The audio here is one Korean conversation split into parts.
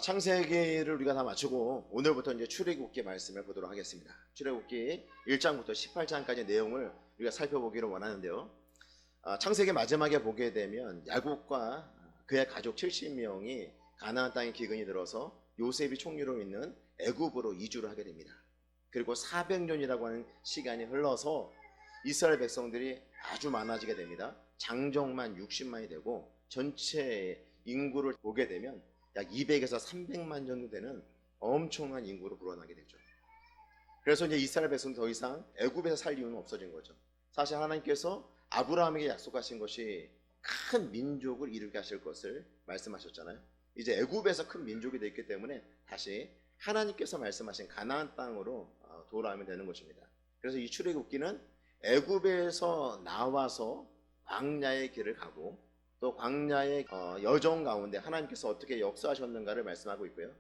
창세기를 우리가 다 마치고 오늘부터 이제 출애굽기 말씀을 보도록 하겠습니다. 출애굽기 1장부터 18장까지 내용을 우리가 살펴보기를 원하는데요. 창세기 마지막에 보게 되면 야곱과 그의 가족 70명이 가나안 땅에 기근이 들어서 요셉이 총리로 있는 애굽으로 이주를 하게 됩니다. 그리고 400년이라고 하는 시간이 흘러서 이스라엘 백성들이 아주 많아지게 됩니다. 장정만 60만이 되고 전체 인구를 보게 되면 약 200에서 300만 정도 되는 엄청난 인구로 불어나게 되죠. 그래서 이제 이스라엘 백성은 더 이상 애굽에서 살 이유는 없어진 거죠. 사실 하나님께서 아브라함에게 약속하신 것이 큰 민족을 이루게 하실 것을 말씀하셨잖아요. 이제 애굽에서 큰 민족이 됐기 때문에 다시 하나님께서 말씀하신 가나안 땅으로 돌아오면 되는 것입니다. 그래서 이 출애굽기는 애굽에서 나와서 광야의 길을 가고 또 광야의 여정 가운데 하나님께서 어떻게 역사하셨는가를 말씀하고 있고요.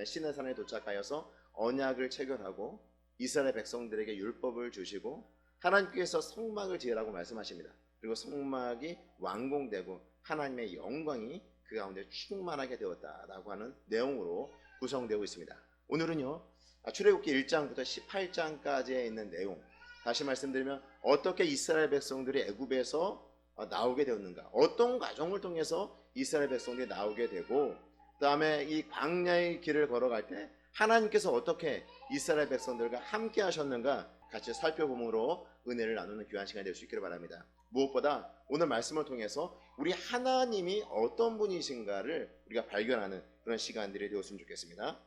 시내산에 도착하여서 언약을 체결하고 이스라엘 백성들에게 율법을 주시고 하나님께서 성막을 지으라고 말씀하십니다. 그리고 성막이 완공되고 하나님의 영광이 그 가운데 충만하게 되었다라고 하는 내용으로 구성되고 있습니다. 오늘은요, 출애굽기 1장부터 18장까지에 있는 내용, 다시 말씀드리면 어떻게 이스라엘 백성들이 애굽에서 나오게 되었는가, 어떤 과정을 통해서 이스라엘 백성들이 나오게 되고, 그 다음에 이 광야의 길을 걸어갈 때 하나님께서 어떻게 이스라엘 백성들과 함께 하셨는가 같이 살펴봄으로 은혜를 나누는 귀한 시간이 될 수 있기를 바랍니다. 무엇보다 오늘 말씀을 통해서 우리 하나님이 어떤 분이신가를 우리가 발견하는 그런 시간들이 되었으면 좋겠습니다.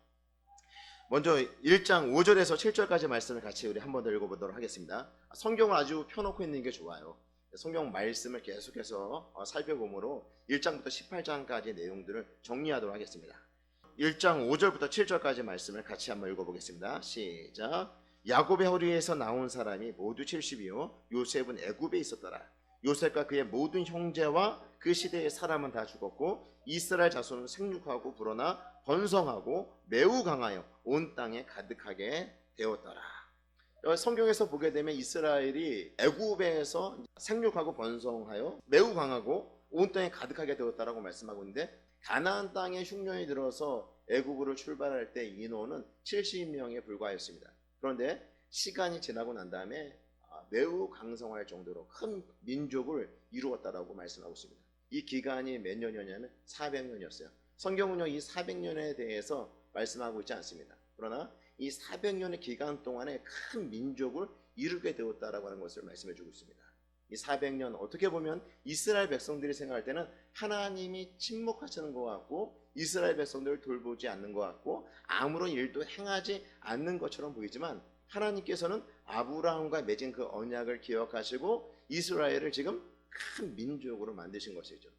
먼저 1장 5절에서 7절까지 말씀을 같이 우리 한 번 더 읽어보도록 하겠습니다. 성경을 아주 펴놓고 있는 게 좋아요. 성경 말씀을 계속해서 살펴보므로 1장부터 18장까지의 내용들을 정리하도록 하겠습니다. 1장 5절부터 7절까지 말씀을 같이 한번 읽어보겠습니다. 시작. 야곱의 허리에서 나온 사람이 모두 70이요 요셉은 애굽에 있었더라. 요셉과 그의 모든 형제와 그 시대의 사람은 다 죽었고 이스라엘 자손은 생육하고 불어나 번성하고 매우 강하여 온 땅에 가득하게 되었더라. 성경에서 보게 되면 이스라엘이 애굽에서 생육하고 번성하여 매우 강하고 온 땅에 가득하게 되었다라고 말씀하고 있는데, 가나안 땅에 흉년이 들어서 애굽으로 출발할 때 인원은 70명에 불과하였습니다. 그런데 시간이 지나고 난 다음에 매우 강성할 정도로 큰 민족을 이루었다라고 말씀하고 있습니다. 이 기간이 몇 년이었냐면 400년이었어요. 성경은요, 이 400년에 대해서 말씀하고 있지 않습니다. 그러나 이 400년의 기간 동안에 큰 민족을 이루게 되었다라고 하는 것을 말씀해 주고 있습니다. 이 400년, 어떻게 보면 이스라엘 백성들이 생각할 때는 하나님이 침묵하시는 것 같고 이스라엘 백성들을 돌보지 않는 것 같고 아무런 일도 행하지 않는 것처럼 보이지만, 하나님께서는 아브라함과 맺은 그 언약을 기억하시고 이스라엘을 지금 큰 민족으로 만드신 것이죠.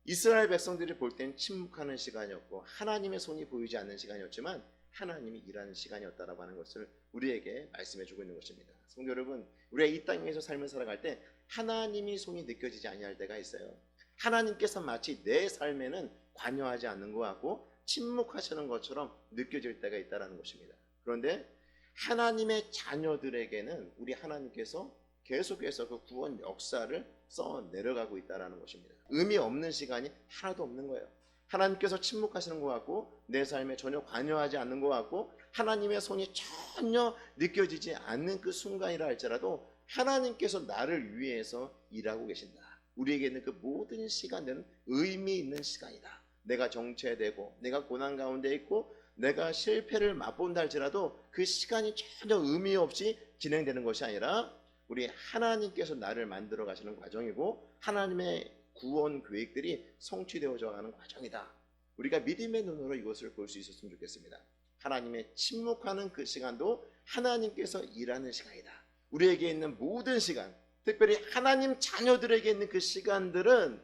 이스라엘 백성들이 볼 땐 침묵하는 시간이었고 하나님의 손이 보이지 않는 시간이었지만 하나님이 일하는 시간이었다라고 하는 것을 우리에게 말씀해 주고 있는 것입니다. 성도 여러분, 우리가 이 땅에서 삶을 살아갈 때 하나님이 손이 느껴지지 아니할 때가 있어요. 하나님께서 마치 내 삶에는 관여하지 않는 것 같고 침묵하시는 것처럼 느껴질 때가 있다는 것입니다. 그런데 하나님의 자녀들에게는 우리 하나님께서 계속해서 그 구원 역사를 써 내려가고 있다는 것입니다. 의미 없는 시간이 하나도 없는 거예요. 하나님께서 침묵하시는 것 같고 내 삶에 전혀 관여하지 않는 것 같고 하나님의 손이 전혀 느껴지지 않는 그 순간이라 할지라도 하나님께서 나를 위해서 일하고 계신다. 우리에게 있는 그 모든 시간들은 의미 있는 시간이다. 내가 정체되고 내가 고난 가운데 있고 내가 실패를 맛본다 할지라도 그 시간이 전혀 의미 없이 진행되는 것이 아니라 우리 하나님께서 나를 만들어 가시는 과정이고 하나님의 구원 계획들이 성취되어져 가는 과정이다. 우리가 믿음의 눈으로 이것을 볼 수 있었으면 좋겠습니다. 하나님의 침묵하는 그 시간도 하나님께서 일하는 시간이다. 우리에게 있는 모든 시간, 특별히 하나님 자녀들에게 있는 그 시간들은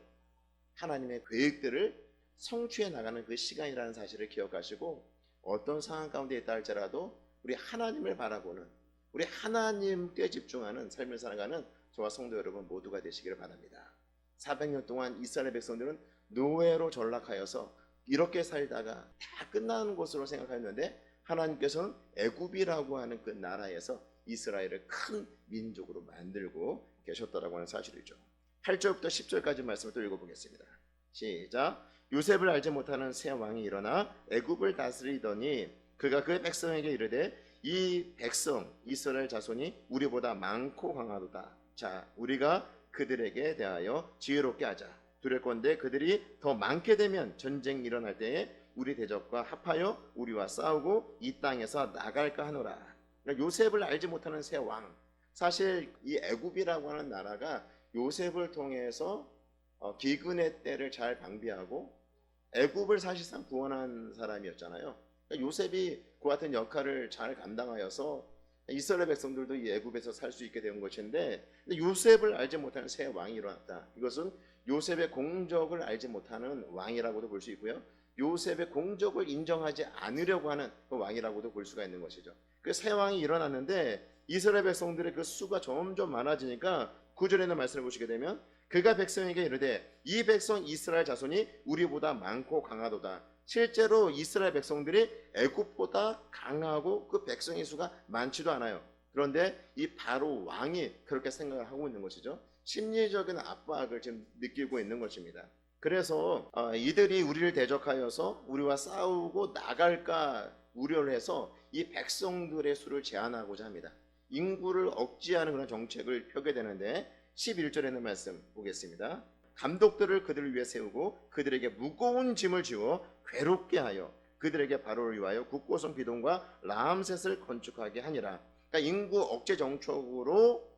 하나님의 계획들을 성취해 나가는 그 시간이라는 사실을 기억하시고 어떤 상황 가운데 있다 할지라도 우리 하나님을 바라보는, 우리 하나님께 집중하는 삶을 살아가는 저와 성도 여러분 모두가 되시기를 바랍니다. 400년 동안 이스라엘 백성들은 노예로 전락하여서 이렇게 살다가 다 끝나는 것으로 생각했는데 하나님께서는 애굽이라고 하는 그 나라에서 이스라엘을 큰 민족으로 만들고 계셨다라고 하는 사실이죠. 8절부터 10절까지 말씀을 또 읽어보겠습니다. 시작. 요셉을 알지 못하는 새 왕이 일어나 애굽을 다스리더니 그가 그 백성에게 이르되 이 백성 이스라엘 자손이 우리보다 많고 강하도다. 자, 우리가 그들에게 대하여 지혜롭게 하자. 두렵건대 그들이 더 많게 되면 전쟁이 일어날 때에 우리 대적과 합하여 우리와 싸우고 이 땅에서 나갈까 하노라. 그러니까 요셉을 알지 못하는 새 왕. 사실 이 애굽이라고 하는 나라가 요셉을 통해서 기근의 때를 잘 방비하고 애굽을 사실상 구원한 사람이었잖아요. 그러니까 요셉이 그 같은 역할을 잘 감당하여서 이스라엘 백성들도 이 애굽에서 살 수 있게 된 것인데, 요셉을 알지 못하는 새 왕이 일어났다. 이것은 요셉의 공적을 알지 못하는 왕이라고도 볼 수 있고요, 요셉의 공적을 인정하지 않으려고 하는 그 왕이라고도 볼 수가 있는 것이죠. 그 새 왕이 일어났는데 이스라엘 백성들의 그 수가 점점 많아지니까 9절에 있는 말씀을 보시게 되면 그가 백성에게 이르되 이 백성 이스라엘 자손이 우리보다 많고 강하도다. 실제로 이스라엘 백성들이 애굽보다 강하고 그 백성의 수가 많지도 않아요. 그런데 이 바로 왕이 그렇게 생각을 하고 있는 것이죠. 심리적인 압박을 지금 느끼고 있는 것입니다. 그래서 이들이 우리를 대적하여서 우리와 싸우고 나갈까 우려를 해서 이 백성들의 수를 제한하고자 합니다. 인구를 억제하는 그런 정책을 펴게 되는데 11절에 있는 말씀 보겠습니다. 감독들을 그들을 위해 세우고 그들에게 무거운 짐을 지워 괴롭게 하여 그들에게 바로를 위하여 국고성 비동과 라암셋을 건축하게 하니라. 그러니까 인구 억제 정책으로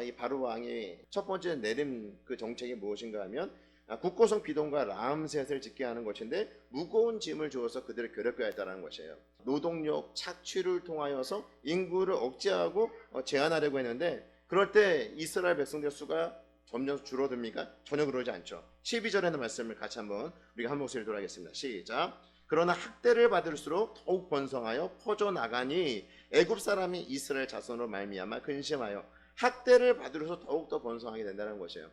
이 바로 왕이 첫 번째 내린 그 정책이 무엇인가 하면 국고성 비동과 라암셋을 짓게 하는 것인데 무거운 짐을 주어서 그들을 괴롭게 했다는 것이에요. 노동력 착취를 통하여서 인구를 억제하고 제한하려고 했는데, 그럴 때 이스라엘 백성들 수가 점점 줄어듭니까? 전혀 그러지 않죠. 12절에는 말씀을 같이 한번 우리가 한 목소리로 돌아가겠습니다. 시작. 그러나 학대를 받을수록 더욱 번성하여 퍼져나가니 애굽 사람이 이스라엘 자손으로 말미암아 근심하여 학대를 받으면서 더욱더 번성하게 된다는 것이에요.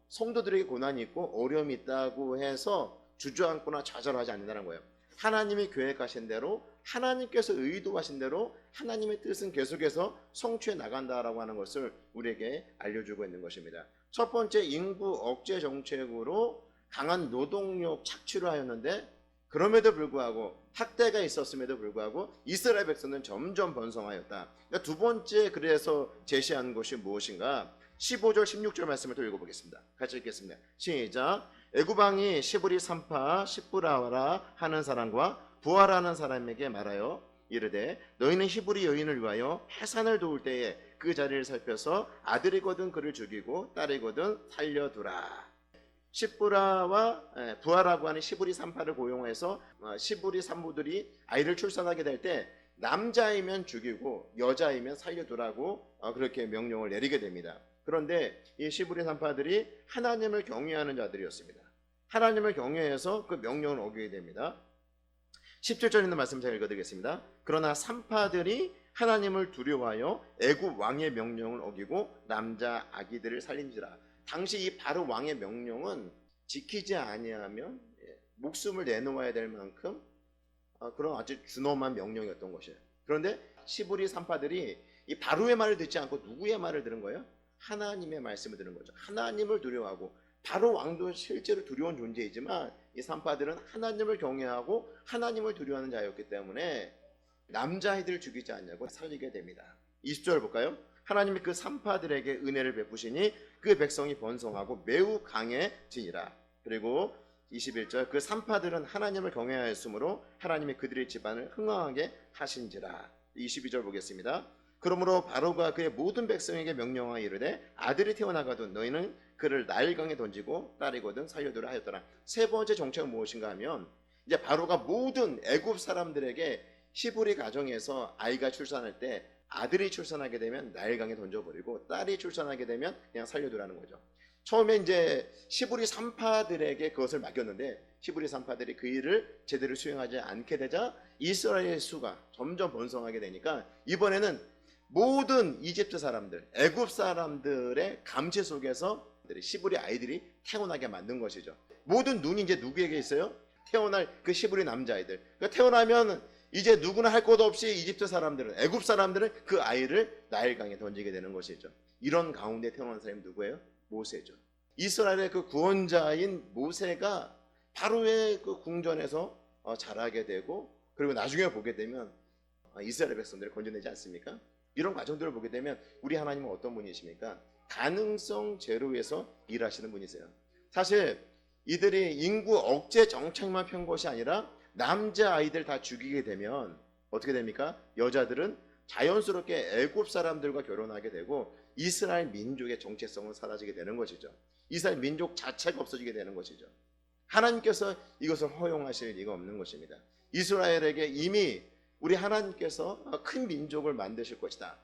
성도들에게 고난이 있고 어려움이 있다고 해서 주저앉거나 좌절하지 않는다는 거예요. 하나님이 계획하신 대로, 하나님께서 의도하신 대로 하나님의 뜻은 계속해서 성취해 나간다라고 하는 것을 우리에게 알려주고 있는 것입니다. 첫 번째, 인구 억제 정책으로 강한 노동력 착취를 하였는데 그럼에도 불구하고 학대가 있었음에도 불구하고 이스라엘 백성은 점점 번성하였다. 그러니까 두 번째, 그래서 제시하는 것이 무엇인가? 15절 16절 말씀을 또 읽어보겠습니다. 같이 읽겠습니다. 시작. 애굽 왕이 시브리 산파 십부라라 하는 사람과 부하라는 사람에게 말하여 이르되 너희는 히브리 여인을 위하여 해산을 도울 때에 그 자리를 살펴서 아들이거든 그를 죽이고 딸이거든 살려두라. 십부라와 부하라고 하는 시브리 산파를 고용해서 시브리 산부들이 아이를 출산하게 될 때 남자이면 죽이고 여자이면 살려두라고 그렇게 명령을 내리게 됩니다. 그런데 이 시브리 산파들이 하나님을 경외하는 자들이었습니다. 하나님을 경외해서 그 명령을 어기게 됩니다. 17절 있는 말씀 제가 읽어드리겠습니다. 그러나 산파들이 하나님을 두려워하여 애굽 왕의 명령을 어기고 남자 아기들을 살린지라. 당시 이 바로 왕의 명령은 지키지 아니하면 목숨을 내놓아야 될 만큼 그런 아주 준엄한 명령이었던 것이에요. 그런데 시브리 산파들이 이 바로의 말을 듣지 않고 누구의 말을 들은 거예요? 하나님의 말씀을 들은 거죠. 하나님을 두려워하고, 바로 왕도 실제로 두려운 존재이지만 이 산파들은 하나님을 경외하고 하나님을 두려워하는 자였기 때문에 남자아이들을 죽이지 않냐고 살리게 됩니다. 20절 볼까요? 하나님이 그 산파들에게 은혜를 베푸시니 그 백성이 번성하고 매우 강해지니라. 그리고 21절 그 산파들은 하나님을 경외하였으므로 하나님이 그들의 집안을 흥왕하게 하신지라. 22절 보겠습니다. 그러므로 바로가 그의 모든 백성에게 명령하여 이르되 아들이 태어나거든 너희는 그를 나일강에 던지고 딸이거든 살려두라 하였더라. 세 번째 정책은 무엇인가 하면, 이제 바로가 모든 애굽 사람들에게 히브리 가정에서 아이가 출산할 때 아들이 출산하게 되면 나일강에 던져버리고 딸이 출산하게 되면 그냥 살려두라는 거죠. 처음에 이제 히브리 산파들에게 그것을 맡겼는데 히브리 산파들이 그 일을 제대로 수행하지 않게 되자 이스라엘의 수가 점점 번성하게 되니까 이번에는 모든 이집트 사람들, 애굽 사람들의 감시 속에서 히브리 아이들이 태어나게 만든 것이죠. 모든 눈이 이제 누구에게 있어요? 태어날 그 히브리 남자아이들. 그러니까 태어나면 이제 누구나 할 것 없이 이집트 사람들은, 애굽 사람들은 그 아이를 나일강에 던지게 되는 것이죠. 이런 가운데 태어난 사람이 누구예요? 모세죠. 이스라엘의 그 구원자인 모세가 바로의 그 궁전에서 자라게 되고, 그리고 나중에 보게 되면 이스라엘 백성들을 건져내지 않습니까? 이런 과정들을 보게 되면 우리 하나님은 어떤 분이십니까? 가능성 제로에서 일하시는 분이세요. 사실 이들이 인구 억제 정책만 편 것이 아니라 남자 아이들 다 죽이게 되면 어떻게 됩니까? 여자들은 자연스럽게 애굽 사람들과 결혼하게 되고 이스라엘 민족의 정체성은 사라지게 되는 것이죠. 이스라엘 민족 자체가 없어지게 되는 것이죠. 하나님께서 이것을 허용하실 리가 없는 것입니다. 이스라엘에게 이미 우리 하나님께서 큰 민족을 만드실 것이다,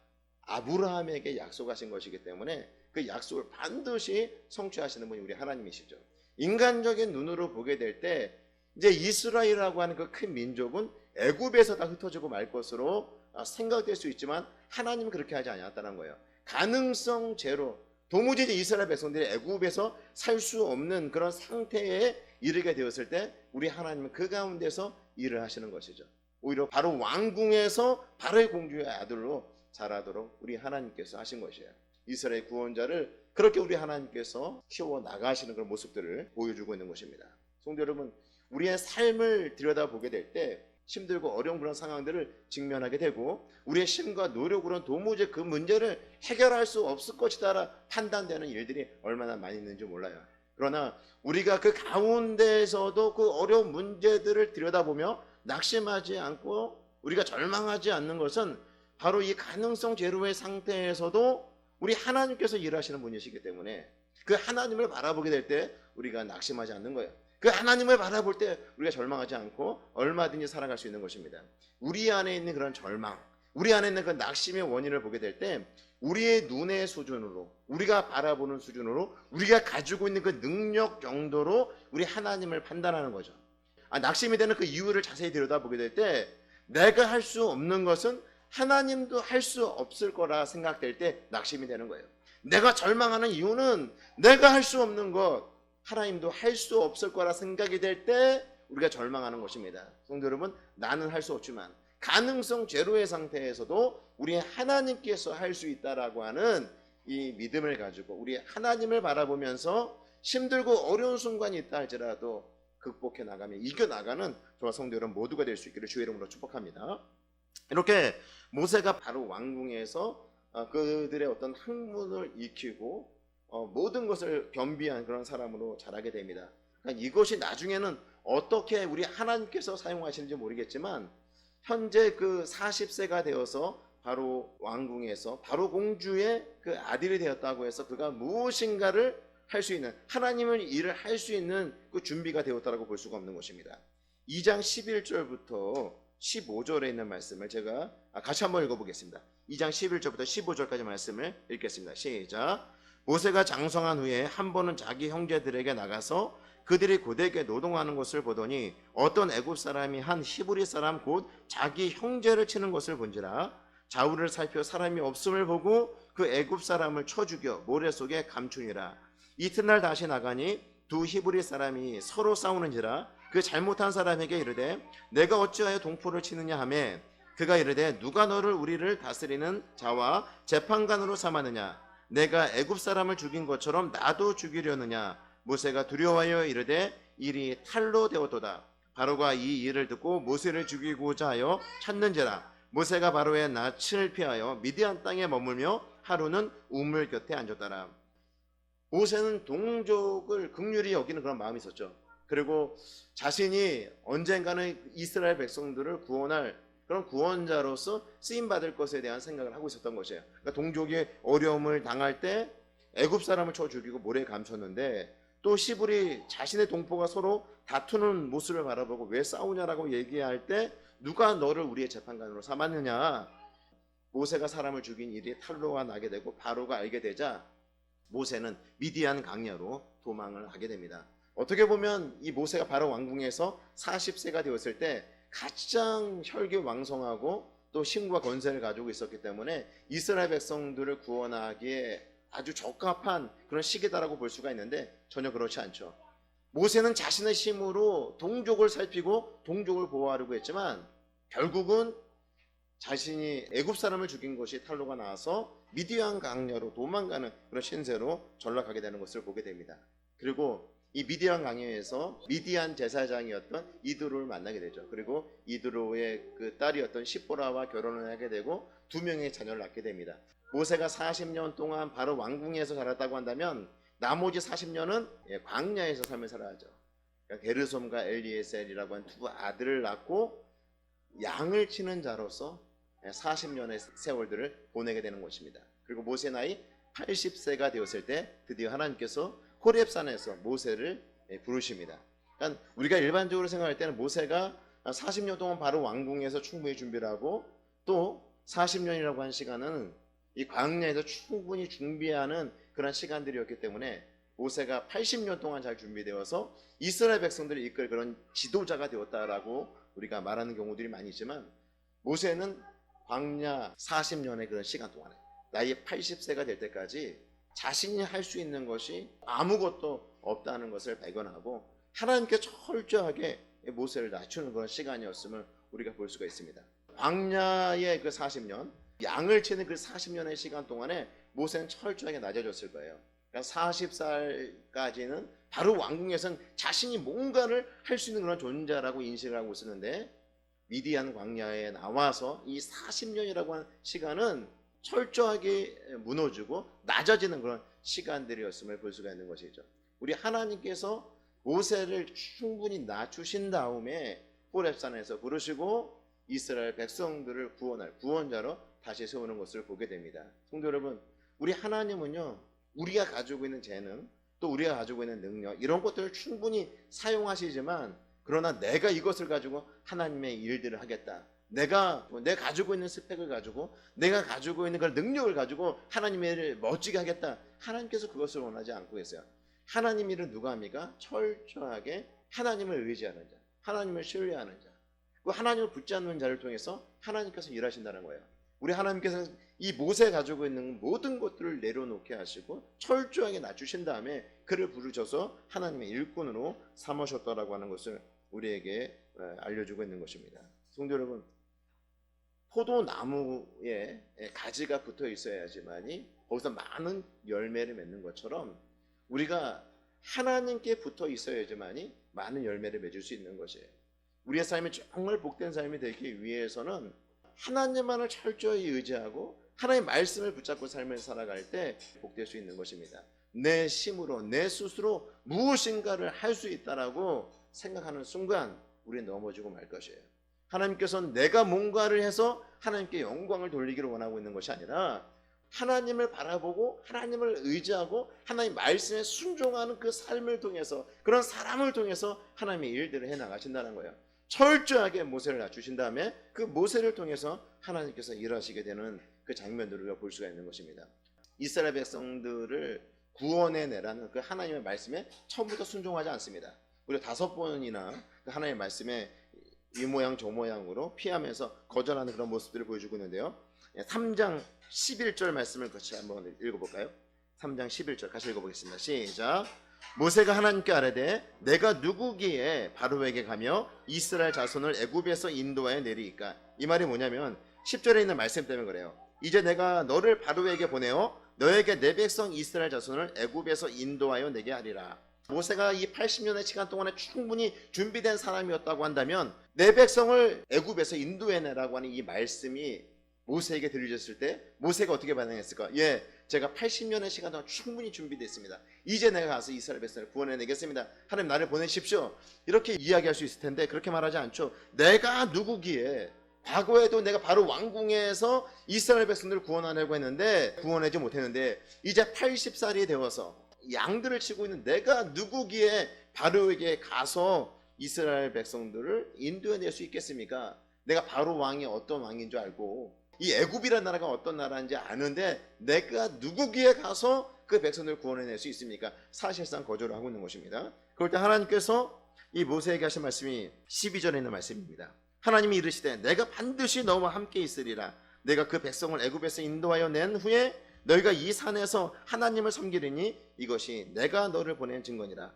아브라함에게 약속하신 것이기 때문에 그 약속을 반드시 성취하시는 분이 우리 하나님이시죠. 인간적인 눈으로 보게 될 때 이제 이스라엘이라고 하는 그 큰 민족은 애굽에서 다 흩어지고 말 것으로 생각될 수 있지만 하나님은 그렇게 하지 않았다는 거예요. 가능성 제로, 도무지 이스라엘 백성들이 애굽에서 살 수 없는 그런 상태에 이르게 되었을 때 우리 하나님은 그 가운데서 일을 하시는 것이죠. 오히려 바로 왕궁에서 바로의 공주의 아들로 자라도록 우리 하나님께서 하신 것이에요. 이스라엘 구원자를 그렇게 우리 하나님께서 키워 나가시는 그런 모습들을 보여주고 있는 것입니다. 성도 여러분, 우리의 삶을 들여다보게 될 때 힘들고 어려운 그런 상황들을 직면하게 되고 우리의 힘과 노력으로는 도무지 그 문제를 해결할 수 없을 것이다 판단되는 일들이 얼마나 많이 있는지 몰라요. 그러나 우리가 그 가운데에서도 그 어려운 문제들을 들여다보며 낙심하지 않고 우리가 절망하지 않는 것은 바로 이 가능성 제로의 상태에서도 우리 하나님께서 일하시는 분이시기 때문에 그 하나님을 바라보게 될 때 우리가 낙심하지 않는 거예요. 그 하나님을 바라볼 때 우리가 절망하지 않고 얼마든지 살아갈 수 있는 것입니다. 우리 안에 있는 그런 절망, 우리 안에 있는 그 낙심의 원인을 보게 될 때 우리의 눈의 수준으로, 우리가 바라보는 수준으로, 우리가 가지고 있는 그 능력 정도로 우리 하나님을 판단하는 거죠. 낙심이 되는 그 이유를 자세히 들여다보게 될 때 내가 할 수 없는 것은 하나님도 할 수 없을 거라 생각될 때 낙심이 되는 거예요. 내가 절망하는 이유는 내가 할 수 없는 것, 하나님도 할 수 없을 거라 생각이 될 때 우리가 절망하는 것입니다. 성도 여러분, 나는 할 수 없지만 가능성 제로의 상태에서도 우리 하나님께서 할 수 있다라고 하는 이 믿음을 가지고 우리 하나님을 바라보면서 힘들고 어려운 순간이 있다 할지라도 극복해 나가며 이겨나가는 저와 성도 여러분 모두가 될 수 있기를 주의 이름으로 축복합니다. 이렇게 모세가 바로 왕궁에서 그들의 어떤 학문을 익히고 모든 것을 겸비한 그런 사람으로 자라게 됩니다. 그러니까 이것이 나중에는 어떻게 우리 하나님께서 사용하시는지 모르겠지만 현재 그 40세가 되어서 바로 왕궁에서 바로 공주의 그 아들이 되었다고 해서 그가 무엇인가를 할 수 있는, 하나님을 일을 할 수 있는 그 준비가 되었다라고 볼 수가 없는 것입니다. 2장 11절부터 15절에 있는 말씀을 제가 같이 한번 읽어보겠습니다. 2장 11절부터 15절까지 말씀을 읽겠습니다. 시작. 모세가 장성한 후에 한 번은 자기 형제들에게 나가서 그들이 고되게 노동하는 것을 보더니 어떤 애굽 사람이 한 히브리 사람 곧 자기 형제를 치는 것을 본지라. 좌우를 살펴 사람이 없음을 보고 그 애굽 사람을 쳐 죽여 모래 속에 감추니라. 이튿날 다시 나가니 두 히브리 사람이 서로 싸우는지라. 그 잘못한 사람에게 이르되 내가 어찌하여 동포를 치느냐 하매 그가 이르되 누가 너를 우리를 다스리는 자와 재판관으로 삼았느냐. 내가 애굽 사람을 죽인 것처럼 나도 죽이려느냐. 모세가 두려워하여 이르되 일이 탈로 되었도다. 바로가 이 일을 듣고 모세를 죽이고자 하여 찾는지라. 모세가 바로의 낯을 피하여 미디안 땅에 머물며 하루는 우물 곁에 앉았더라. 모세는 동족을 긍휼히 여기는 그런 마음이 있었죠. 그리고 자신이 언젠가는 이스라엘 백성들을 구원할 그런 구원자로서 쓰임받을 것에 대한 생각을 하고 있었던 것이에요. 그러니까 동족이 어려움을 당할 때 애굽 사람을 쳐 죽이고 모래에 감췄는데 또 히브리 자신의 동포가 서로 다투는 모습을 바라보고 왜 싸우냐라고 얘기할 때 누가 너를 우리의 재판관으로 삼았느냐. 모세가 사람을 죽인 일이 탈로가 나게 되고 바로가 알게 되자 모세는 미디안 강야로 도망을 하게 됩니다. 어떻게 보면 이 모세가 바로 왕궁에서 40세가 되었을 때 가장 혈기왕성하고 또 힘과 권세를 가지고 있었기 때문에 이스라엘 백성들을 구원하기에 아주 적합한 그런 시기다라고 볼 수가 있는데 전혀 그렇지 않죠. 모세는 자신의 힘으로 동족을 살피고 동족을 보호하려고 했지만 결국은 자신이 애굽 사람을 죽인 것이 탈로가 나와서 미디안 강야로 도망가는 그런 신세로 전락하게 되는 것을 보게 됩니다. 그리고 이 미디안 광야에서 미디안 제사장이었던 이드로를 만나게 되죠. 그리고 이드로의 그 딸이었던 시보라와 결혼을 하게 되고 2명의 자녀를 낳게 됩니다. 모세가 40년 동안 바로 왕궁에서 자랐다고 한다면 나머지 40년은 광야에서 삶을 살아야죠. 그러니까 게르솜과 엘리에셀이라고 한 2 아들을 낳고 양을 치는 자로서 40년의 세월들을 보내게 되는 것입니다. 그리고 모세 나이 80세가 되었을 때 드디어 하나님께서 호렙산에서 모세를 부르십니다. 그러니까 우리가 일반적으로 생각할 때는 모세가 40년 동안 바로 왕궁에서 충분히 준비를 하고 또 40년이라고 한 시간은 이 광야에서 충분히 준비하는 그런 시간들이었기 때문에 모세가 80년 동안 잘 준비되어서 이스라엘 백성들을 이끌 그런 지도자가 되었다라고 우리가 말하는 경우들이 많이 있지만, 모세는 광야 40년의 그런 시간 동안에 나이 80세가 될 때까지 자신이 할 수 있는 것이 아무것도 없다는 것을 발견하고 하나님께 철저하게 모세를 낮추는 그런 시간이었음을 우리가 볼 수가 있습니다. 광야의 그 40년, 양을 치는 그 40년의 시간 동안에 모세는 철저하게 낮아졌을 거예요. 그러니까 40살까지는 바로 왕궁에서는 자신이 뭔가를 할 수 있는 그런 존재라고 인식을 하고 있었는데, 미디안 광야에 나와서 이 40년이라고 하는 시간은 철저하게 무너지고 낮아지는 그런 시간들이었음을 볼 수가 있는 것이죠. 우리 하나님께서 모세를 충분히 낮추신 다음에 호렙산에서 부르시고 이스라엘 백성들을 구원할 구원자로 다시 세우는 것을 보게 됩니다. 성도 여러분, 우리 하나님은요, 우리가 가지고 있는 재능, 또 우리가 가지고 있는 능력, 이런 것들을 충분히 사용하시지만, 그러나 내가 이것을 가지고 하나님의 일들을 하겠다, 내가 가지고 있는 스펙을 가지고 내가 가지고 있는 그런 능력을 가지고 하나님의 일을 멋지게 하겠다, 하나님께서 그것을 원하지 않고 계세요. 하나님 일은 누가 합니까? 철저하게 하나님을 의지하는 자, 하나님을 신뢰하는 자, 그 하나님을 붙잡는 자를 통해서 하나님께서 일하신다는 거예요. 우리 하나님께서는 이 모세 가지고 있는 모든 것들을 내려놓게 하시고 철저하게 낮추신 다음에 그를 부르셔서 하나님의 일꾼으로 삼으셨다라고 하는 것을 우리에게 알려주고 있는 것입니다. 성도 여러분, 포도나무에 가지가 붙어 있어야지만이 거기서 많은 열매를 맺는 것처럼 우리가 하나님께 붙어 있어야지만이 많은 열매를 맺을 수 있는 것이에요. 우리의 삶이 정말 복된 삶이 되기 위해서는 하나님만을 철저히 의지하고 하나님의 말씀을 붙잡고 삶을 살아갈 때 복될 수 있는 것입니다. 내 힘으로 내 스스로 무엇인가를 할 수 있다라고 생각하는 순간 우리는 넘어지고 말 것이에요. 하나님께서는 내가 뭔가를 해서 하나님께 영광을 돌리기를 원하고 있는 것이 아니라 하나님을 바라보고 하나님을 의지하고 하나님 말씀에 순종하는 그 삶을 통해서, 그런 사람을 통해서 하나님의 일들을 해나가신다는 거예요. 철저하게 모세를 낮추신 다음에 그 모세를 통해서 하나님께서 일하시게 되는 그 장면들을 우리가 볼 수가 있는 것입니다. 이스라엘 백성들을 구원해내라는 그 하나님의 말씀에 처음부터 순종하지 않습니다. 우리가 5번이나 그 하나님의 말씀에 이 모양 저 모양으로 피하면서 거절하는 그런 모습들을 보여주고 있는데요. 3장 11절 말씀을 같이 한번 읽어볼까요? 3장 11절 같이 읽어보겠습니다. 시작. 모세가 하나님께 아뢰되 내가 누구기에 바로에게 가며 이스라엘 자손을 애굽에서 인도하여 내리이까. 이 말이 뭐냐면 10절에 있는 말씀 때문에 그래요. 이제 내가 너를 바로에게 보내어 너에게 내 백성 이스라엘 자손을 애굽에서 인도하여 내게 하리라. 모세가 이 80년의 시간 동안에 충분히 준비된 사람이었다고 한다면 내 백성을 애굽에서 인도해내라고 하는 이 말씀이 모세에게 들려졌을 때 모세가 어떻게 반응했을까? 예, 제가 80년의 시간 동안 충분히 준비됐습니다. 이제 내가 가서 이스라엘 백성을 구원해내겠습니다. 하나님 나를 보내십시오. 이렇게 이야기할 수 있을 텐데 그렇게 말하지 않죠. 내가 누구기에, 과거에도 내가 바로 왕궁에서 이스라엘 백성들을 구원하려고 했는데 구원하지 못했는데 이제 80살이 되어서 양들을 치고 있는 내가 누구기에 바로에게 가서 이스라엘 백성들을 인도해낼 수 있겠습니까? 내가 바로 왕이 어떤 왕인 줄 알고 이 애굽이라는 나라가 어떤 나라인지 아는데 내가 누구기에 가서 그 백성들을 구원해낼 수 있습니까? 사실상 거절을 하고 있는 것입니다. 그럴 때 하나님께서 이 모세에게 하신 말씀이 12절에 있는 말씀입니다. 하나님이 이르시되 내가 반드시 너와 함께 있으리라. 내가 그 백성을 애굽에서 인도하여 낸 후에 너희가 이 산에서 하나님을 섬기리니 이것이 내가 너를 보낸 증거니라.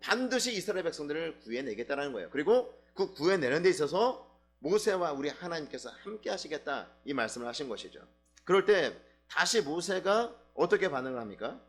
반드시 이스라엘 백성들을 구해내겠다는 거예요. 그리고 그 구해내는 데 있어서 모세와 우리 하나님께서 함께 하시겠다, 이 말씀을 하신 것이죠. 그럴 때 다시 모세가 어떻게 반응을 합니까?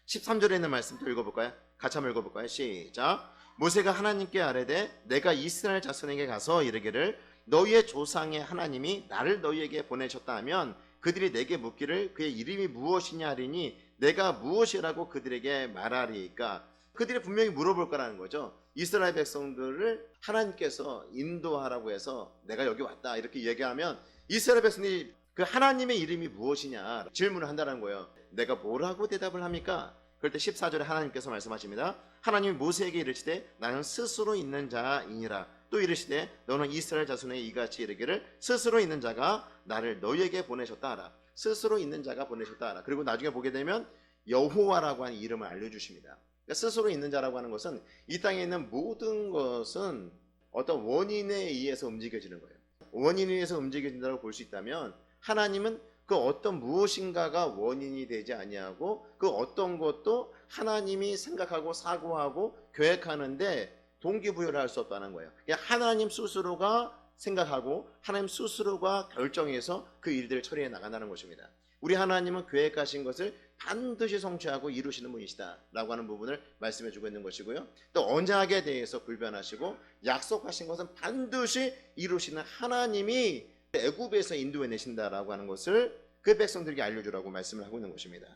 13절에 있는 말씀 또 읽어볼까요? 같이 한번 읽어볼까요? 시작. 모세가 하나님께 아뢰되 내가 이스라엘 자손에게 가서 이르기를 너희의 조상의 하나님이 나를 너희에게 보내셨다 하면 그들이 내게 묻기를 그의 이름이 무엇이냐 하리니 내가 무엇이라고 그들에게 말하리이까. 그들이 분명히 물어볼 거라는 거죠. 이스라엘 백성들을 하나님께서 인도하라고 해서 내가 여기 왔다 이렇게 얘기하면 이스라엘 백성들이 그 하나님의 이름이 무엇이냐 질문을 한다는 거예요. 내가 뭐라고 대답을 합니까? 그럴 때 14절에 하나님께서 말씀하십니다. 하나님이 모세에게 이르시되 나는 스스로 있는 자이니라. 또 이르시되 너는 이스라엘 자손에게 이같이 이르기를 스스로 있는 자가 나를 너희에게 보내셨다 하라. 스스로 있는 자가 보내셨다 하라. 그리고 나중에 보게 되면 여호와라고 하는 이름을 알려주십니다. 그러니까 스스로 있는 자라고 하는 것은 이 땅에 있는 모든 것은 어떤 원인에 의해서 움직여지는 거예요. 원인에 의해서 움직여진다고 볼 수 있다면 하나님은 그 어떤 무엇인가가 원인이 되지 아니하고 그 어떤 것도 하나님이 생각하고 사고하고 계획하는데 동기부여를 할 수 없다는 거예요. 그냥 하나님 스스로가 생각하고 하나님 스스로가 결정해서 그 일들을 처리해 나간다는 것입니다. 우리 하나님은 계획하신 것을 반드시 성취하고 이루시는 분이시다 라고 하는 부분을 말씀해 주고 있는 것이고요. 또 언약에 대해서 불변하시고 약속하신 것은 반드시 이루시는 하나님이 애굽에서 인도해 내신다라고 하는 것을 그 백성들에게 알려주라고 말씀을 하고 있는 것입니다.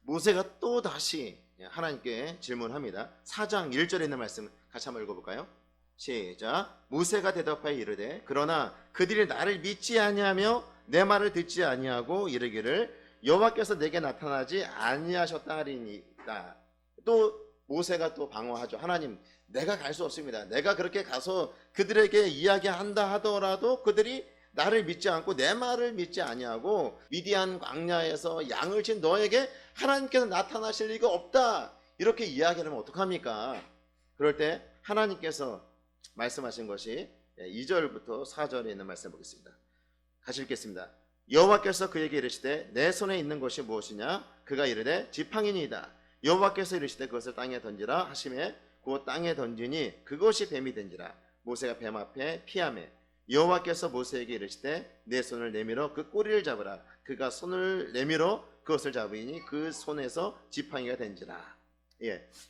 모세가 또 다시 하나님께 질문합니다. 4장 1절에 있는 말씀 같이 한번 읽어볼까요? 시작. 모세가 대답하여 이르되 그러나 그들이 나를 믿지 아니하며 내 말을 듣지 아니하고 이르기를 여호와께서 내게 나타나지 아니하셨다 하리니이다. 또 모세가 또 방어하죠. 하나님, 내가 갈 수 없습니다. 내가 그렇게 가서 그들에게 이야기한다 하더라도 그들이 나를 믿지 않고 내 말을 믿지 아니하고 미디안 광야에서 양을 친 너에게 하나님께서 나타나실 리가 없다 이렇게 이야기하면 어떡합니까? 그럴 때 하나님께서 말씀하신 것이 2절부터 4절에 있는 말씀 보겠습니다. 같이 읽겠습니다. 여호와께서 그에게 이르시되 내 손에 있는 것이 무엇이냐? 그가 이르되 지팡이니이다. 여호와께서 이르시되 그것을 땅에 던지라 하시매 곧 땅에 던지니 그것이 뱀이 된지라. 모세가 뱀 앞에 피하매 여호와께서 모세에게 이르시되 내 손을 내밀어 그 꼬리를 잡으라. 그가 손을 내밀어 그것을 잡으니 그 손에서 지팡이가 된지라.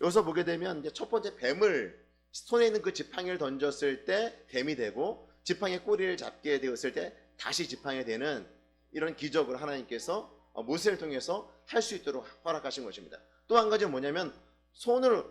여기서 보게 되면 이제 첫 번째 뱀을 손에 있는 그 지팡이를 던졌을 때 뱀이 되고 지팡이의 꼬리를 잡게 되었을 때 다시 지팡이가 되는 이런 기적을 하나님께서 모세를 통해서 할 수 있도록 허락하신 것입니다. 또 한 가지는 뭐냐면 손을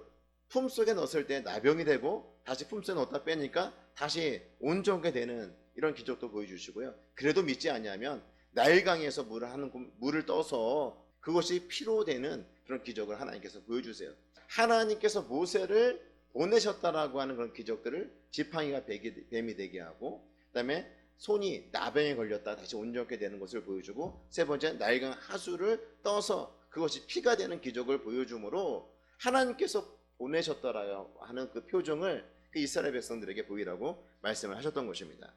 품속에 넣었을 때 나병이 되고 다시 품속에 넣었다 빼니까 다시 온전하게 되는 이런 기적도 보여주시고요. 그래도 믿지 아니하면 나일강에서 물을 떠서 그것이 피로 되는 그런 기적을 하나님께서 보여주세요. 하나님께서 모세를 보내셨다라고 하는 그런 기적들을 지팡이가 뱀이 되게 하고 그다음에 손이 나병에 걸렸다 다시 온전하게 되는 것을 보여주고 세 번째 나일강 하수를 떠서 그것이 피가 되는 기적을 보여주므로 하나님께서 보내셨다라고 하는 그 표정을 그 이스라엘 백성들에게 보이라고 말씀을 하셨던 것입니다.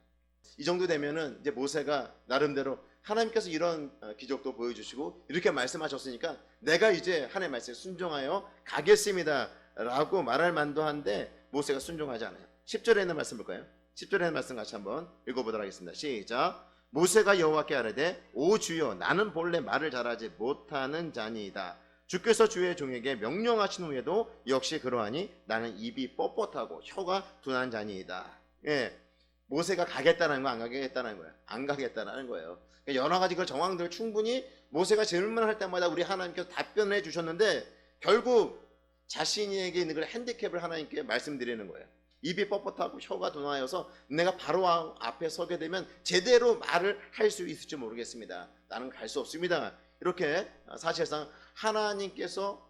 이 정도 되면은 이제 모세가 나름대로 하나님께서 이런 기적도 보여주시고 이렇게 말씀하셨으니까 내가 이제 하나님의 말씀에 순종하여 가겠습니다 라고 말할 만도 한데 모세가 순종하지 않아요. 10절에 있는 말씀 볼까요? 10절에 있는 말씀 같이 한번 읽어보도록 하겠습니다. 시작. 모세가 여호와께 아뢰되 오 주여 나는 본래 말을 잘하지 못하는 자니이다. 주께서 주의 종에게 명령하신 후에도 역시 그러하니 나는 입이 뻣뻣하고 혀가 둔한 자니이다. 모세가 가겠다는 거 안 가겠다는 거예요. 안 가겠다는 거예요. 여러 가지 그 정황들 충분히 모세가 질문할 때마다 우리 하나님께서 답변을 해주셨는데 결국 자신에게 있는 그 핸디캡을 하나님께 말씀드리는 거예요. 입이 뻣뻣하고 혀가 둔하여서 내가 바로 앞에 서게 되면 제대로 말을 할 수 있을지 모르겠습니다. 나는 갈 수 없습니다. 이렇게 사실상 하나님께서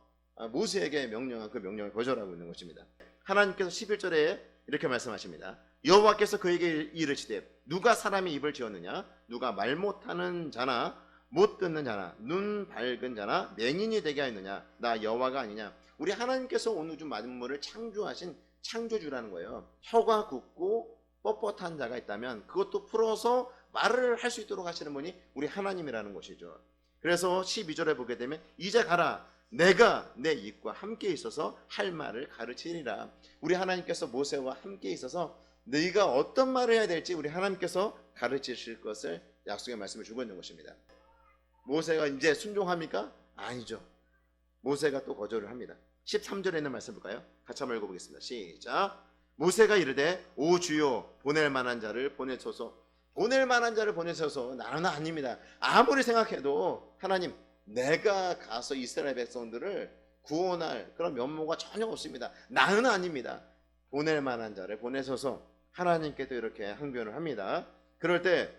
모세에게 명령한 그 명령을 거절하고 있는 것입니다. 하나님께서 11절에 이렇게 말씀하십니다. 여호와께서 그에게 이르시되 누가 사람의 입을 지었느냐? 누가 말 못하는 자나 못 듣는 자나 눈 밝은 자나 맹인이 되게 하였느냐? 나 여호와가 아니냐? 우리 하나님께서 온 우주 만물을 창조하신 창조주라는 거예요. 혀가 굳고 뻣뻣한 자가 있다면 그것도 풀어서 말을 할 수 있도록 하시는 분이 우리 하나님이라는 것이죠. 그래서 12절에 보게 되면 이제 가라 내가 내 입과 함께 있어서 할 말을 가르치리라. 우리 하나님께서 모세와 함께 있어서 네가 어떤 말을 해야 될지 우리 하나님께서 가르치실 것을 약속의 말씀을 주고 있는 것입니다. 모세가 이제 순종합니까? 아니죠. 모세가 또 거절을 합니다. 13절에 있는 말씀 볼까요? 같이 한번 읽어보겠습니다. 시작. 모세가 이르되 오 주여 보낼 만한 자를 보내소서. 보낼 만한 자를 보내소서. 나는 아닙니다. 아무리 생각해도 하나님, 내가 가서 이스라엘 백성들을 구원할 그런 면모가 전혀 없습니다. 나는 아닙니다. 보낼 만한 자를 보내소서. 하나님께도 이렇게 항변을 합니다. 그럴 때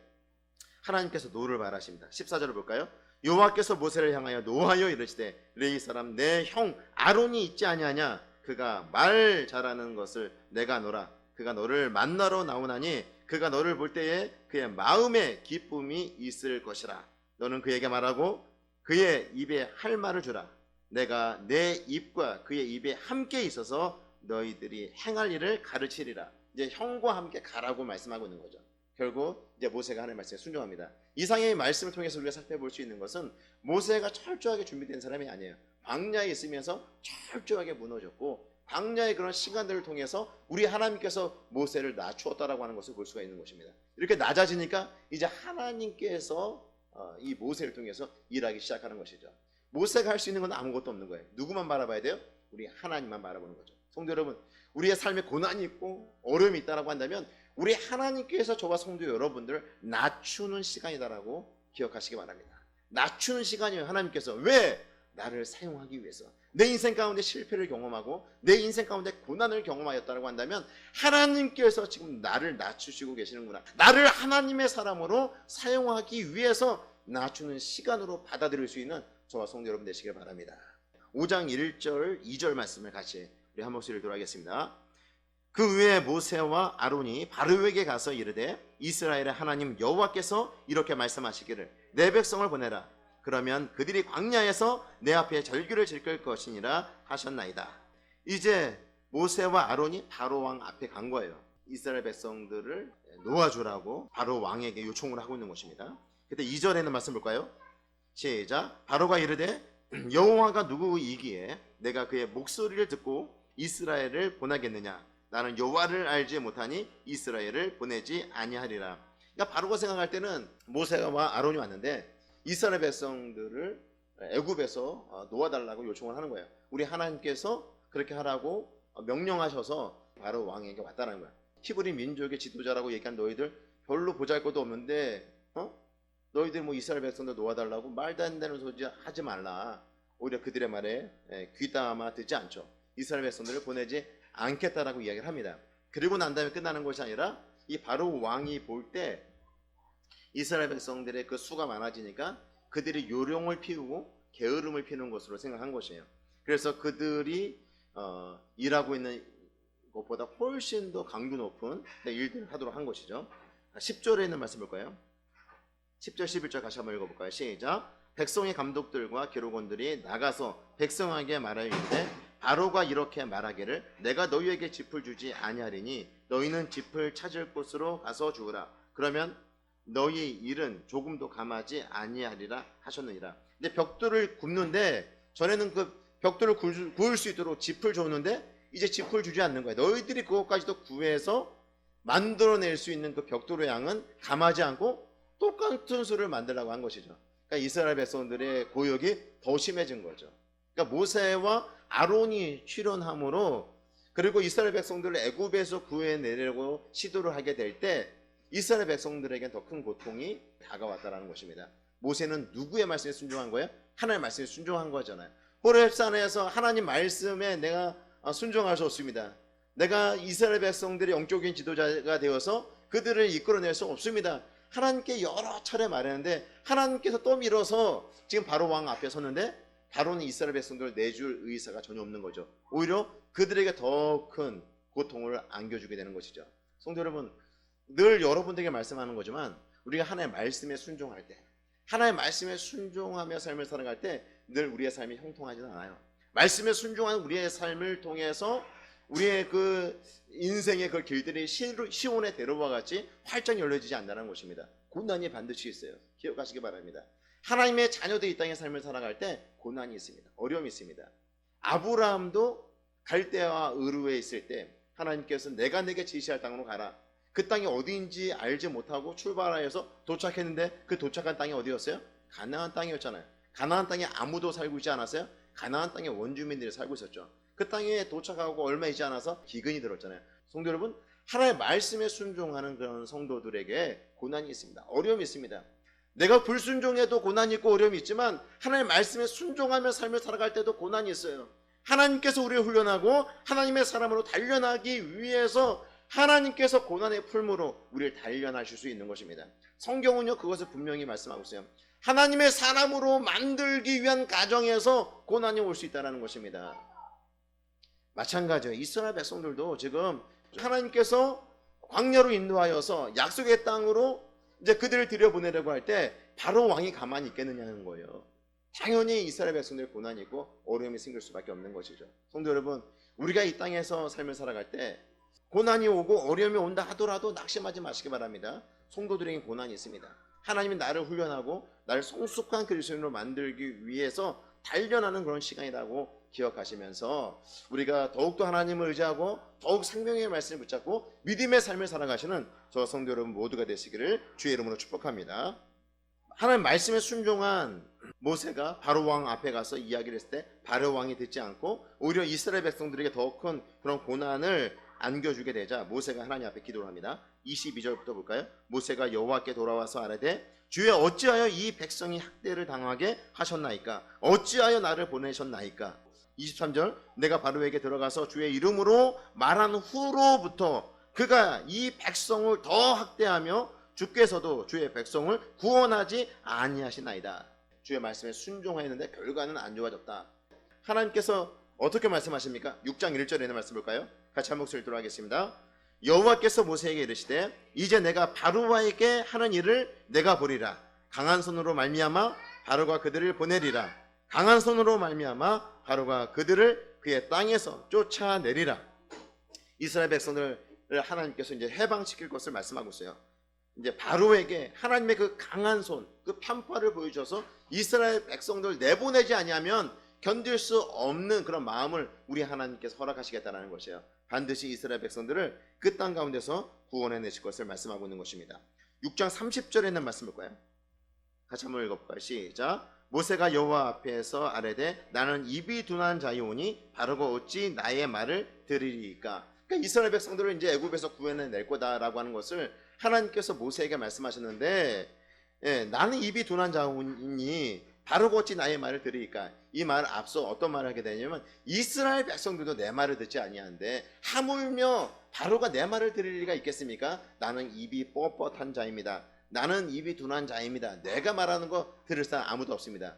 하나님께서 노를 말하십니다. 14절을 볼까요? 여호와께서 모세를 향하여 노하여 이르시되 레위 사람 내 형 아론이 있지 아니하냐? 그가 말 잘하는 것을 내가 노라. 그가 너를 만나러 나오나니 그가 너를 볼 때에 그의 마음에 기쁨이 있을 것이라. 너는 그에게 말하고 그의 입에 할 말을 주라. 내가 내 입과 그의 입에 함께 있어서 너희들이 행할 일을 가르치리라. 이제 형과 함께 가라고 말씀하고 있는 거죠. 결국 이제 모세가 하는 말씀에 순종합니다. 이상의 말씀을 통해서 우리가 살펴볼 수 있는 것은 모세가 철저하게 준비된 사람이 아니에요. 광야에 있으면서 철저하게 무너졌고 광야의 그런 시간들을 통해서 우리 하나님께서 모세를 낮추었다라고 하는 것을 볼 수가 있는 것입니다. 이렇게 낮아지니까 이제 하나님께서 이 모세를 통해서 일하기 시작하는 것이죠. 모세가 할 수 있는 건 아무것도 없는 거예요. 누구만 바라봐야 돼요? 우리 하나님만 바라보는 거죠. 성도 여러분, 우리의 삶에 고난이 있고 어려움이 있다라고 한다면 우리 하나님께서 저와 성도 여러분들을 낮추는 시간이다라고 기억하시기 바랍니다. 낮추는 시간이에요. 하나님께서 왜? 나를 사용하기 위해서. 내 인생 가운데 실패를 경험하고 내 인생 가운데 고난을 경험하였다고 한다면 하나님께서 지금 나를 낮추시고 계시는구나. 나를 하나님의 사람으로 사용하기 위해서 낮추는 시간으로 받아들일 수 있는 저와 성도 여러분 되시길 바랍니다. 5장 1절 2절 말씀을 같이 우리 한 목소리를 들어가겠습니다. 그 후에 모세와 아론이 바로에게 가서 이르되 이스라엘의 하나님 여호와께서 이렇게 말씀하시기를 내 백성을 보내라. 그러면 그들이 광야에서 내 앞에 절규를 지킬 것이니라 하셨나이다. 이제 모세와 아론이 바로 왕 앞에 간 거예요. 이스라엘 백성들을 놓아주라고 바로 왕에게 요청을 하고 있는 것입니다. 그때 2절에는 말씀 볼까요? 시작. 바로가 이르되 여호와가 누구이기에 내가 그의 목소리를 듣고 이스라엘을 보내겠느냐? 나는 여호와를 알지 못하니 이스라엘을 보내지 아니하리라. 그러니까 바로가 생각할 때는 모세와 아론이 왔는데 이스라엘 백성들을 애굽에서 놓아달라고 요청을 하는 거예요. 우리 하나님께서 그렇게 하라고 명령하셔서 바로 왕에게 왔다는 거예요. 히브리 민족의 지도자라고 얘기한 너희들 별로 보잘것도 없는데 너희들 뭐 이스라엘 백성들 놓아달라고 말도 안 되는 소리 하지 말라. 오히려 그들의 말에 귀담아 듣지 않죠. 이스라엘 백성들을 보내지 않겠다라고 이야기를 합니다. 그리고 난 다음에 끝나는 것이 아니라 이 바로 왕이 볼 때 이스라엘 백성들의 그 수가 많아지니까 그들이 요령을 피우고 게으름을 피우는 것으로 생각한 것이에요. 그래서 그들이 일하고 있는 것보다 훨씬 더 강도 높은 일들을 하도록 한 것이죠. 10절에 있는 말씀 볼까요? 10절 11절 다시 한번 읽어볼까요? 시작. 백성의 감독들과 기록원들이 나가서 백성에게 말하기를 바로가 이렇게 말하기를 내가 너희에게 짚을 주지 아니하리니 너희는 짚을 찾을 곳으로 가서 주우라. 그러면 너희 일은 조금도 감하지 아니하리라 하셨느니라. 이제 벽돌을 굽는데 전에는 그 벽돌을 구울 수 있도록 짚을 줬는데 이제 짚을 주지 않는 거예요. 너희들이 그것까지도 구해서 만들어낼 수 있는 그 벽돌의 양은 감하지 않고 똑같은 수를 만들라고 한 것이죠. 그러니까 이스라엘 백성들의 고역이 더 심해진 거죠. 그러니까 모세와 아론이 출현함으로 그리고 이스라엘 백성들을 애굽에서 구해내려고 시도를 하게 될 때 이스라엘 백성들에게 더 큰 고통이 다가왔다는 것입니다. 모세는 누구의 말씀에 순종한 거예요? 하나님의 말씀에 순종한 거잖아요. 호렙산에서 하나님 말씀에 내가 순종할 수 없습니다. 내가 이스라엘 백성들의 영적인 지도자가 되어서 그들을 이끌어낼 수 없습니다. 하나님께 여러 차례 말했는데 하나님께서 또 밀어서 지금 바로 왕 앞에 섰는데 바로는 이스라엘 백성들을 내줄 의사가 전혀 없는 거죠. 오히려 그들에게 더 큰 고통을 안겨주게 되는 것이죠. 성도 여러분, 늘 여러분들에게 말씀하는 거지만 우리가 하나님의 말씀에 순종할 때 하나님의 말씀에 순종하며 삶을 살아갈 때 늘 우리의 삶이 형통하지는 않아요. 말씀에 순종하는 우리의 삶을 통해서 우리의 그 인생의 그 길들이 시온의 대로와 같이 활짝 열려지지 않는다는 것입니다. 고난이 반드시 있어요. 기억하시기 바랍니다. 하나님의 자녀들이 이 땅의 삶을 살아갈 때 고난이 있습니다. 어려움이 있습니다. 아브라함도 갈대와 으르에 있을 때 하나님께서 내가 내게 지시할 땅으로 가라. 그 땅이 어디인지 알지 못하고 출발하여서 도착했는데 그 도착한 땅이 어디였어요? 가나안 땅이었잖아요. 가나안 땅에 아무도 살고 있지 않았어요? 가나안 땅의 원주민들이 살고 있었죠. 그 땅에 도착하고 얼마 있지 않아서 기근이 들었잖아요. 성도 여러분, 하나님의 말씀에 순종하는 그런 성도들에게 고난이 있습니다. 어려움이 있습니다. 내가 불순종해도 고난이 있고 어려움이 있지만 하나님의 말씀에 순종하며 삶을 살아갈 때도 고난이 있어요. 하나님께서 우리를 훈련하고 하나님의 사람으로 단련하기 위해서 하나님께서 고난의 풀무로 우리를 단련하실 수 있는 것입니다. 성경은요 그것을 분명히 말씀하고 있어요. 하나님의 사람으로 만들기 위한 과정에서 고난이 올 수 있다는 것입니다. 마찬가지예요. 이스라엘 백성들도 지금 하나님께서 광야로 인도하여서 약속의 땅으로 이제 그들을 들여보내려고 할 때 바로 왕이 가만히 있겠느냐는 거예요. 당연히 이스라엘 백성들의 고난이 있고 어려움이 생길 수밖에 없는 것이죠. 성도 여러분, 우리가 이 땅에서 삶을 살아갈 때 고난이 오고 어려움이 온다 하더라도 낙심하지 마시기 바랍니다. 성도들에게 고난이 있습니다. 하나님이 나를 훈련하고 나를 성숙한 그리스도인으로 만들기 위해서 단련하는 그런 시간이라고 기억하시면서 우리가 더욱더 하나님을 의지하고 더욱 생명의 말씀을 붙잡고 믿음의 삶을 살아가시는 저 성도 여러분 모두가 되시기를 주의 이름으로 축복합니다. 하나님 말씀에 순종한 모세가 바로 왕 앞에 가서 이야기를 했을 때 바로 왕이 듣지 않고 오히려 이스라엘 백성들에게 더 큰 그런 고난을 안겨주게 되자 모세가 하나님 앞에 기도를 합니다. 22절부터 볼까요? 모세가 여호와께 돌아와서 아뢰되 주여 어찌하여 이 백성이 학대를 당하게 하셨나이까? 어찌하여 나를 보내셨나이까? 23절 내가 바로에게 들어가서 주의 이름으로 말한 후로부터 그가 이 백성을 더 학대하며 주께서도 주의 백성을 구원하지 아니하시나이다. 주의 말씀에 순종하였는데 결과는 안 좋아졌다. 하나님께서 어떻게 말씀하십니까? 6장 1절에 있는 말씀 볼까요? 같이 한 목소리 들어 하겠습니다. 여호와께서 모세에게 이르시되 이제 내가 바로와에게 하는 일을 내가 보리라. 강한 손으로 말미암아 바로가 그들을 보내리라. 강한 손으로 말미암아 바로가 그들을 그의 땅에서 쫓아내리라. 이스라엘 백성들을 하나님께서 이제 해방시킬 것을 말씀하고 있어요. 이제 바로에게 하나님의 그 강한 손, 그 편파를 보여줘서 이스라엘 백성들 내보내지 아니하면 견딜 수 없는 그런 마음을 우리 하나님께서 허락하시겠다는 것이에요. 반드시 이스라엘 백성들을 그 땅 가운데서 구원해내실 것을 말씀하고 있는 것입니다. 6장 30절에 있는 말씀 볼까요? 같이 한번 읽어볼까요? 시작. 모세가 여호와 앞에서 아뢰되 나는 입이 둔한 자이오니 바로가 어찌 나의 말을 들으리까? 그러니까 이스라엘 백성들을 이제 애굽에서 구원해낼 거다라고 하는 것을 하나님께서 모세에게 말씀하셨는데 나는 입이 둔한 자이오니 바로가 어찌 나의 말을 들으리까? 이 말 앞서 어떤 말을 하게 되냐면 이스라엘 백성들도 내 말을 듣지 아니하는데 하물며 바로가 내 말을 들을 리가 있겠습니까? 나는 입이 뻣뻣한 자입니다. 나는 입이 둔한 자입니다. 내가 말하는 거 들을 사람 아무도 없습니다.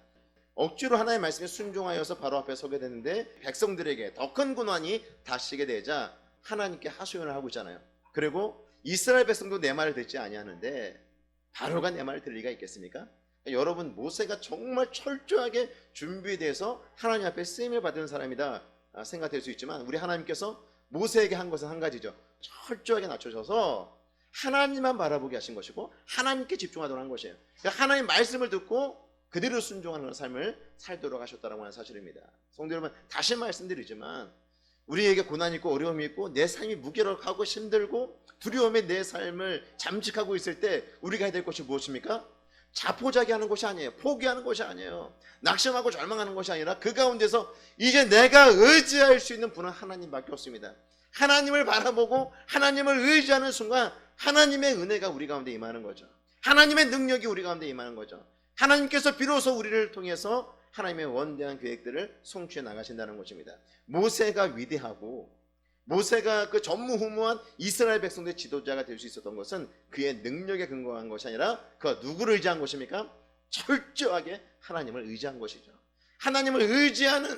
억지로 하나님의 말씀에 순종하여서 바로 앞에 서게 되는데 백성들에게 더 큰 고난이 닥치게 되자 하나님께 하소연을 하고 있잖아요. 그리고 이스라엘 백성도 내 말을 듣지 아니하는데 바로가 내 말을 들을 리가 있겠습니까? 여러분, 모세가 정말 철저하게 준비돼서 하나님 앞에 쓰임을 받은 사람이다 생각될 수 있지만 우리 하나님께서 모세에게 한 것은 한 가지죠. 철저하게 낮춰져서 하나님만 바라보게 하신 것이고 하나님께 집중하도록 한 것이에요. 그러니까 하나님 말씀을 듣고 그대로 순종하는 삶을 살도록 하셨다고 하는 사실입니다. 성도 여러분, 다시 말씀드리지만 우리에게 고난이 있고 어려움이 있고 내 삶이 무기력하고 힘들고 두려움에 내 삶을 잠식하고 있을 때 우리가 해야 될 것이 무엇입니까? 자포자기하는 것이 아니에요. 포기하는 것이 아니에요. 낙심하고 절망하는 것이 아니라 그 가운데서 이제 내가 의지할 수 있는 분은 하나님밖에 없습니다. 하나님을 바라보고 하나님을 의지하는 순간 하나님의 은혜가 우리 가운데 임하는 거죠. 하나님의 능력이 우리 가운데 임하는 거죠. 하나님께서 비로소 우리를 통해서 하나님의 원대한 계획들을 성취해 나가신다는 것입니다. 모세가 위대하고 모세가 그 전무후무한 이스라엘 백성들의 지도자가 될 수 있었던 것은 그의 능력에 근거한 것이 아니라 그가 누구를 의지한 것입니까? 철저하게 하나님을 의지한 것이죠. 하나님을 의지하는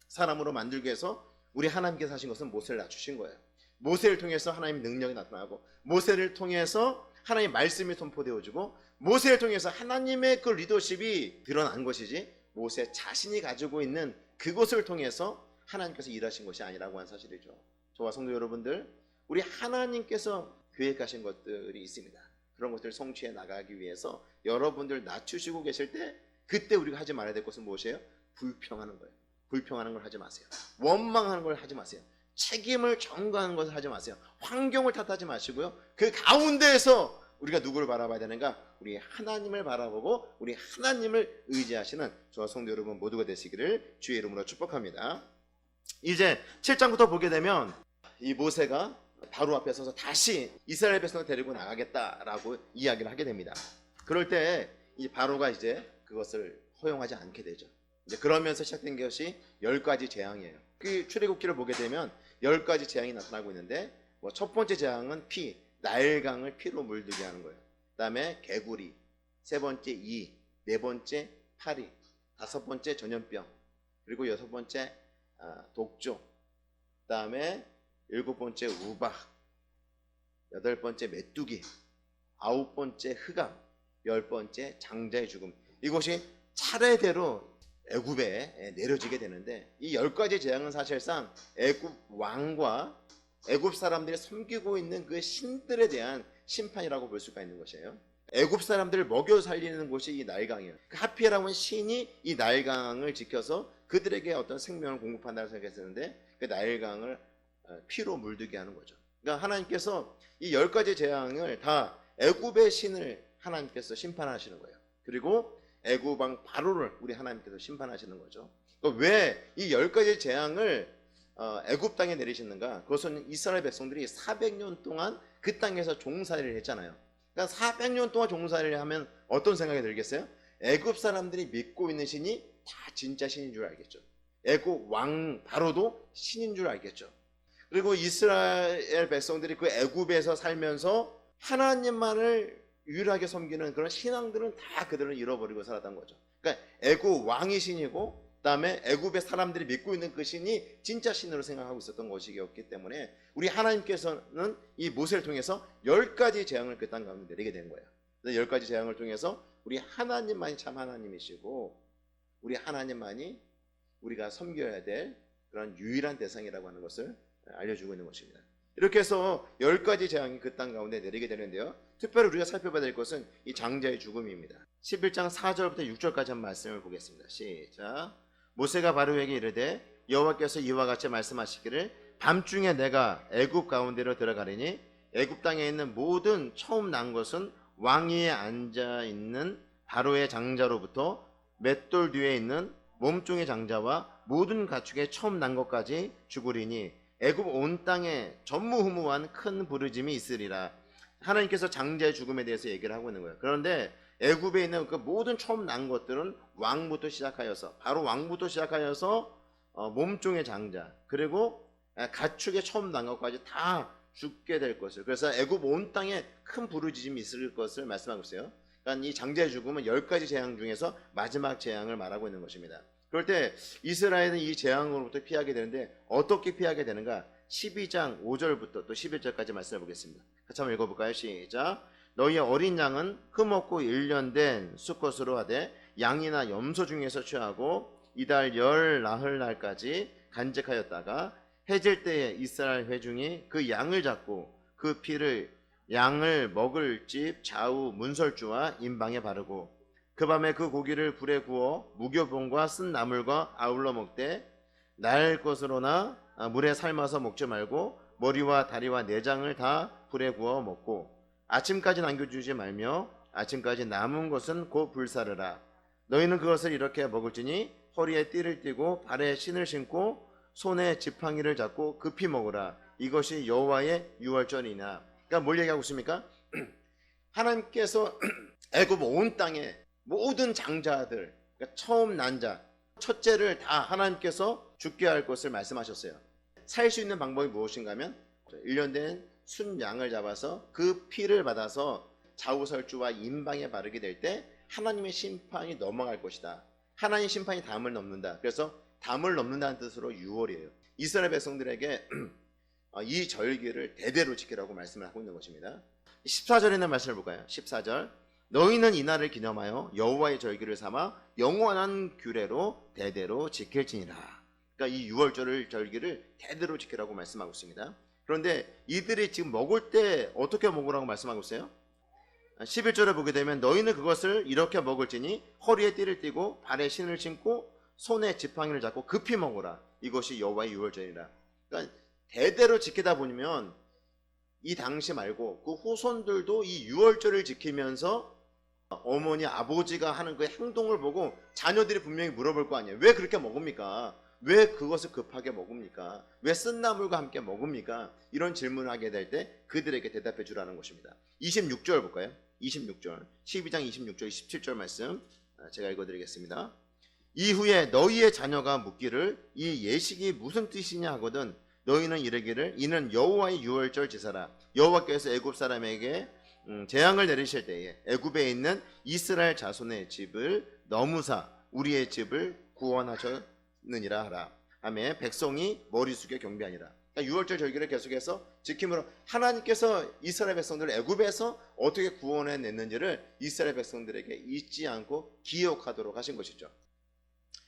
사람으로 만들기 위해서 우리 하나님께서 하신 것은 모세를 낮추신 거예요. 모세를 통해서 하나님의 능력이 나타나고 모세를 통해서 하나님의 말씀이 선포되어지고 모세를 통해서 하나님의 그 리더십이 드러난 것이지 모세 자신이 가지고 있는 그것을 통해서 하나님께서 일하신 것이 아니라고 하는 사실이죠. 저와 성도 여러분들, 우리 하나님께서 계획하신 것들이 있습니다. 그런 것들을 성취해 나가기 위해서 여러분들 낮추시고 계실 때 그때 우리가 하지 말아야 될 것은 무엇이에요? 불평하는 거예요. 불평하는 걸 하지 마세요. 원망하는 걸 하지 마세요. 책임을 전가하는 것을 하지 마세요. 환경을 탓하지 마시고요. 그 가운데에서 우리가 누구를 바라봐야 되는가? 우리 하나님을 바라보고 우리 하나님을 의지하시는 저와 성도 여러분 모두가 되시기를 주의 이름으로 축복합니다. 이제 7장부터 보게 되면 이 모세가 바로 앞에 서서 다시 이스라엘 백성을 데리고 나가겠다라고 이야기를 하게 됩니다. 그럴 때 이 바로가 이제 그것을 허용하지 않게 되죠. 이제 그러면서 시작된 것이 10가지 재앙이에요. 그 출애굽기를 보게 되면 10가지 재앙이 나타나고 있는데 첫 번째 재앙은 피, 나일강을 피로 물들게 하는 거예요. 그다음에 개구리, 세 번째 이, 네 번째 파리, 다섯 번째 전염병, 그리고 여섯 번째 독조, 그다음에 일곱 번째 우박, 여덟 번째 메뚜기, 아홉 번째 흑암, 열 번째 장자의 죽음. 이것이 차례대로 애굽에 내려지게 되는데 이 10가지 재앙은 사실상 애굽 왕과 애굽 사람들이 섬기고 있는 그 신들에 대한 심판이라고 볼 수가 있는 것이에요. 애굽 사람들을 먹여 살리는 곳이 이 나일강이에요. 그 하피라는 신이 이 나일강을 지켜서 그들에게 어떤 생명을 공급한다고 생각했었는데 그 나일강을 피로 물들게 하는 거죠. 그러니까 하나님께서 이 10가지 재앙을 다 애굽의 신을 하나님께서 심판하시는 거예요. 그리고 애굽 왕 바로를 우리 하나님께서 심판하시는 거죠. 그러니까 왜 이 10가지 재앙을 애굽 땅에 내리시는가? 그것은 이스라엘 백성들이 400년 동안 그 땅에서 종살이를 했잖아요. 그러니까 400년 동안 종살이를 하면 어떤 생각이 들겠어요? 애굽 사람들이 믿고 있는 신이 다 진짜 신인 줄 알겠죠. 애굽 왕 바로도 신인 줄 알겠죠. 그리고 이스라엘 백성들이 그 애굽에서 살면서 하나님만을 유일하게 섬기는 그런 신앙들은 다 그들은 잃어버리고 살았던 거죠. 그러니까 애굽 왕이 신이고 그다음에 애굽의 사람들이 믿고 있는 그 신이 진짜 신으로 생각하고 있었던 것이었기 때문에 우리 하나님께서는 이 모세를 통해서 10가지 재앙을 그 땅 가운데 내리게 된 거예요. 10가지 재앙을 통해서 우리 하나님만이 참 하나님이시고 우리 하나님만이 우리가 섬겨야 될 그런 유일한 대상이라고 하는 것을 알려주고 있는 것입니다. 이렇게 해서 10가지 재앙이 그 땅 가운데 내리게 되는데요. 특별히 우리가 살펴봐야 될 것은 이 장자의 죽음입니다. 11장 4절부터 6절까지 한 말씀을 보겠습니다. 시작. 모세가 바로에게 이르되 여호와께서 이와 같이 말씀하시기를 밤중에 내가 애굽 가운데로 들어가리니 애굽 땅에 있는 모든 처음 난 것은 왕위에 앉아 있는 바로의 장자로부터 맷돌 뒤에 있는 몸종의 장자와 모든 가축의 처음 난 것까지 죽으리니 애굽 온 땅에 전무후무한 큰 부르짐이 있으리라. 하나님께서 장자의 죽음에 대해서 얘기를 하고 있는 거예요. 그런데 애굽에 있는 그 모든 처음 난 것들은 왕부터 시작하여서 바로 왕부터 시작하여서 몸종의 장자 그리고 가축의 처음 난 것까지 다 죽게 될 것을, 그래서 애굽 온 땅에 큰 부르짖음이 있을 것을 말씀하고 있어요. 그러니까 이 장자의 죽음은 10가지 재앙 중에서 마지막 재앙을 말하고 있는 것입니다. 그럴 때 이스라엘은 이 재앙으로부터 피하게 되는데 어떻게 피하게 되는가? 12장 5절부터 또 11절까지 말씀해 보겠습니다. 같이 한번 읽어볼까요? 시작. 너희의 어린 양은 흠없고 1년 된 수컷으로 하되 양이나 염소 중에서 취하고 이달 열 나흘 날까지 간직하였다가 해질 때에 이스라엘 회중이 그 양을 잡고 그 피를 양을 먹을 집 좌우 문설주와 임방에 바르고 그 밤에 그 고기를 불에 구워 무교병과 쓴 나물과 아울러 먹되 날 것으로나 물에 삶아서 먹지 말고 머리와 다리와 내장을 다 불에 구워 먹고 아침까지 남겨주지 말며 아침까지 남은 것은 곧 불사르라. 너희는 그것을 이렇게 먹을지니 허리에 띠를 띠고 발에 신을 신고 손에 지팡이를 잡고 급히 먹으라. 이것이 여호와의 유월절이나. 그러니까 뭘 얘기하고 있습니까? 하나님께서 애굽 온 땅에 모든 장자들, 그러니까 처음 난 자, 첫째를 다 하나님께서 죽게 할 것을 말씀하셨어요. 살 수 있는 방법이 무엇인가 하면 1년 된 순양을 잡아서 그 피를 받아서 좌우설주와 임방에 바르게 될 때 하나님의 심판이 넘어갈 것이다. 하나님의 심판이 담을 넘는다. 그래서 담을 넘는다는 뜻으로 유월이에요. 이스라엘 백성들에게 이 절기를 대대로 지키라고 말씀을 하고 있는 것입니다. 14절에 있는 말씀을 볼까요? 14절. 너희는 이날을 기념하여 여호와의 절기를 삼아 영원한 규례로 대대로 지킬지니라. 그러니까 이 유월절 절기를 대대로 지키라고 말씀하고 있습니다. 그런데 이들이 지금 먹을 때 어떻게 먹으라고 말씀하고 있어요? 11절에 보게 되면 너희는 그것을 이렇게 먹을지니 허리에 띠를 띠고 발에 신을 신고 손에 지팡이를 잡고 급히 먹으라. 이것이 여호와의 유월절이라. 그러니까 대대로 지키다 보면 이 당시 말고 그 후손들도 이 유월절을 지키면서 어머니 아버지가 하는 그 행동을 보고 자녀들이 분명히 물어볼 거 아니에요. 왜 그렇게 먹습니까? 왜 그것을 급하게 먹습니까? 왜 쓴나물과 함께 먹습니까? 이런 질문을 하게 될 때 그들에게 대답해 주라는 것입니다. 26절 볼까요? 26절 12장 26절 27절 말씀 제가 읽어드리겠습니다. 이후에 너희의 자녀가 묻기를 이 예식이 무슨 뜻이냐 하거든 너희는 이르기를 이는 여호와의 유월절 제사라. 여호와께서 애굽 사람에게 재앙을 내리실 때에 애굽에 있는 이스라엘 자손의 집을 너무사 우리의 집을 구원하셨느니라 하라. 하며 백성이 머리 숙여 경배하니라. 유월절 절기를 계속해서 지킴으로 하나님께서 이스라엘 백성들을 애굽에서 어떻게 구원해냈는지를 이스라엘 백성들에게 잊지 않고 기억하도록 하신 것이죠.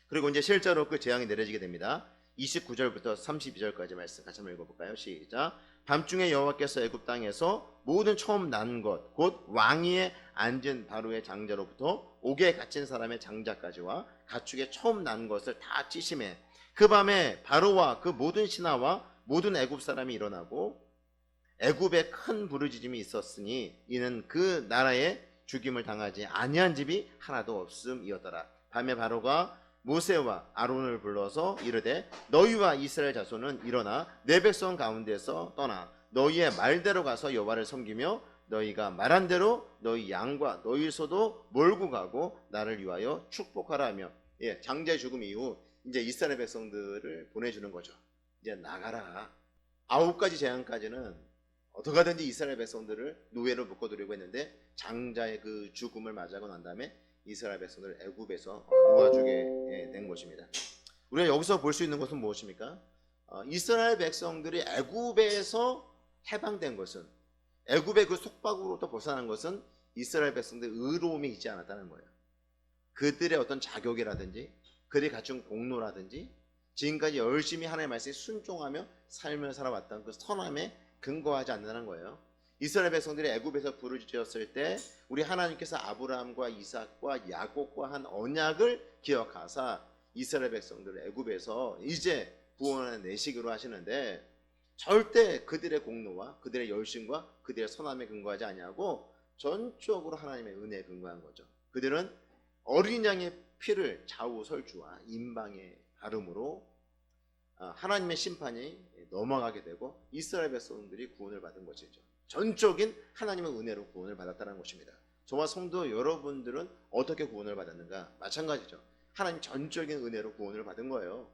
그리고 이제 실제로 그 재앙이 내려지게 됩니다. 29절부터 32절까지 말씀 같이 한번 읽어볼까요? 시작. 밤중에 여호와께서 애굽 땅에서 모든 처음 난 것 곧 왕위에 앉은 바로의 장자로부터 옥에 갇힌 사람의 장자까지와 가축의 처음 난 것을 다 찌심해 그 밤에 바로와 그 모든 신하와 모든 애굽 사람이 일어나고 애굽에 큰 부르짖음이 있었으니 이는 그 나라에 죽임을 당하지 아니한 집이 하나도 없음이었더라. 밤에 바로가 모세와 아론을 불러서 이르되 너희와 이스라엘 자손은 일어나 내 백성 가운데서 떠나 너희의 말대로 가서 여호와를 섬기며 너희가 말한 대로 너희 양과 너희 소도 몰고 가고 나를 위하여 축복하라 하며 장자의 죽음 이후 이제 이스라엘 백성들을 보내주는 거죠. 이제 나가라. 9가지 재앙까지는 어떻게 하든지 이스라엘 백성들을 노예로 묶어두려고 했는데 장자의 그 죽음을 맞이하고 난 다음에 이스라엘 백성들을 애굽에서 놓아주게 된 것입니다. 우리가 여기서 볼 수 있는 것은 무엇입니까? 이스라엘 백성들이 애굽에서 해방된 것은 애굽의 그 속박으로부터 벗어난 것은 이스라엘 백성들의 의로움이 있지 않았다는 거예요. 그들의 어떤 자격이라든지 그들이 갖춘 공로라든지 지금까지 열심히 하나님의 말씀에 순종하며 삶을 살아왔던 그 선함에 근거하지 않는다는 거예요. 이스라엘 백성들이 애굽에서 부르짖었을 때 우리 하나님께서 아브라함과 이삭과 야곱과 한 언약을 기억하사 이스라엘 백성들을 애굽에서 이제 구원해 내시기로 하시는데 절대 그들의 공로와 그들의 열심과 그들의 선함에 근거하지 아니하고 전적으로 하나님의 은혜에 근거한 거죠. 그들은 어린 양의 피를 좌우설주와 임방에 바름으로 하나님의 심판이 넘어가게 되고 이스라엘 백성들이 구원을 받은 것이죠. 전적인 하나님의 은혜로 구원을 받았다는 것입니다. 저와 성도 여러분들은 어떻게 구원을 받았는가? 마찬가지죠. 하나님 전적인 은혜로 구원을 받은 거예요.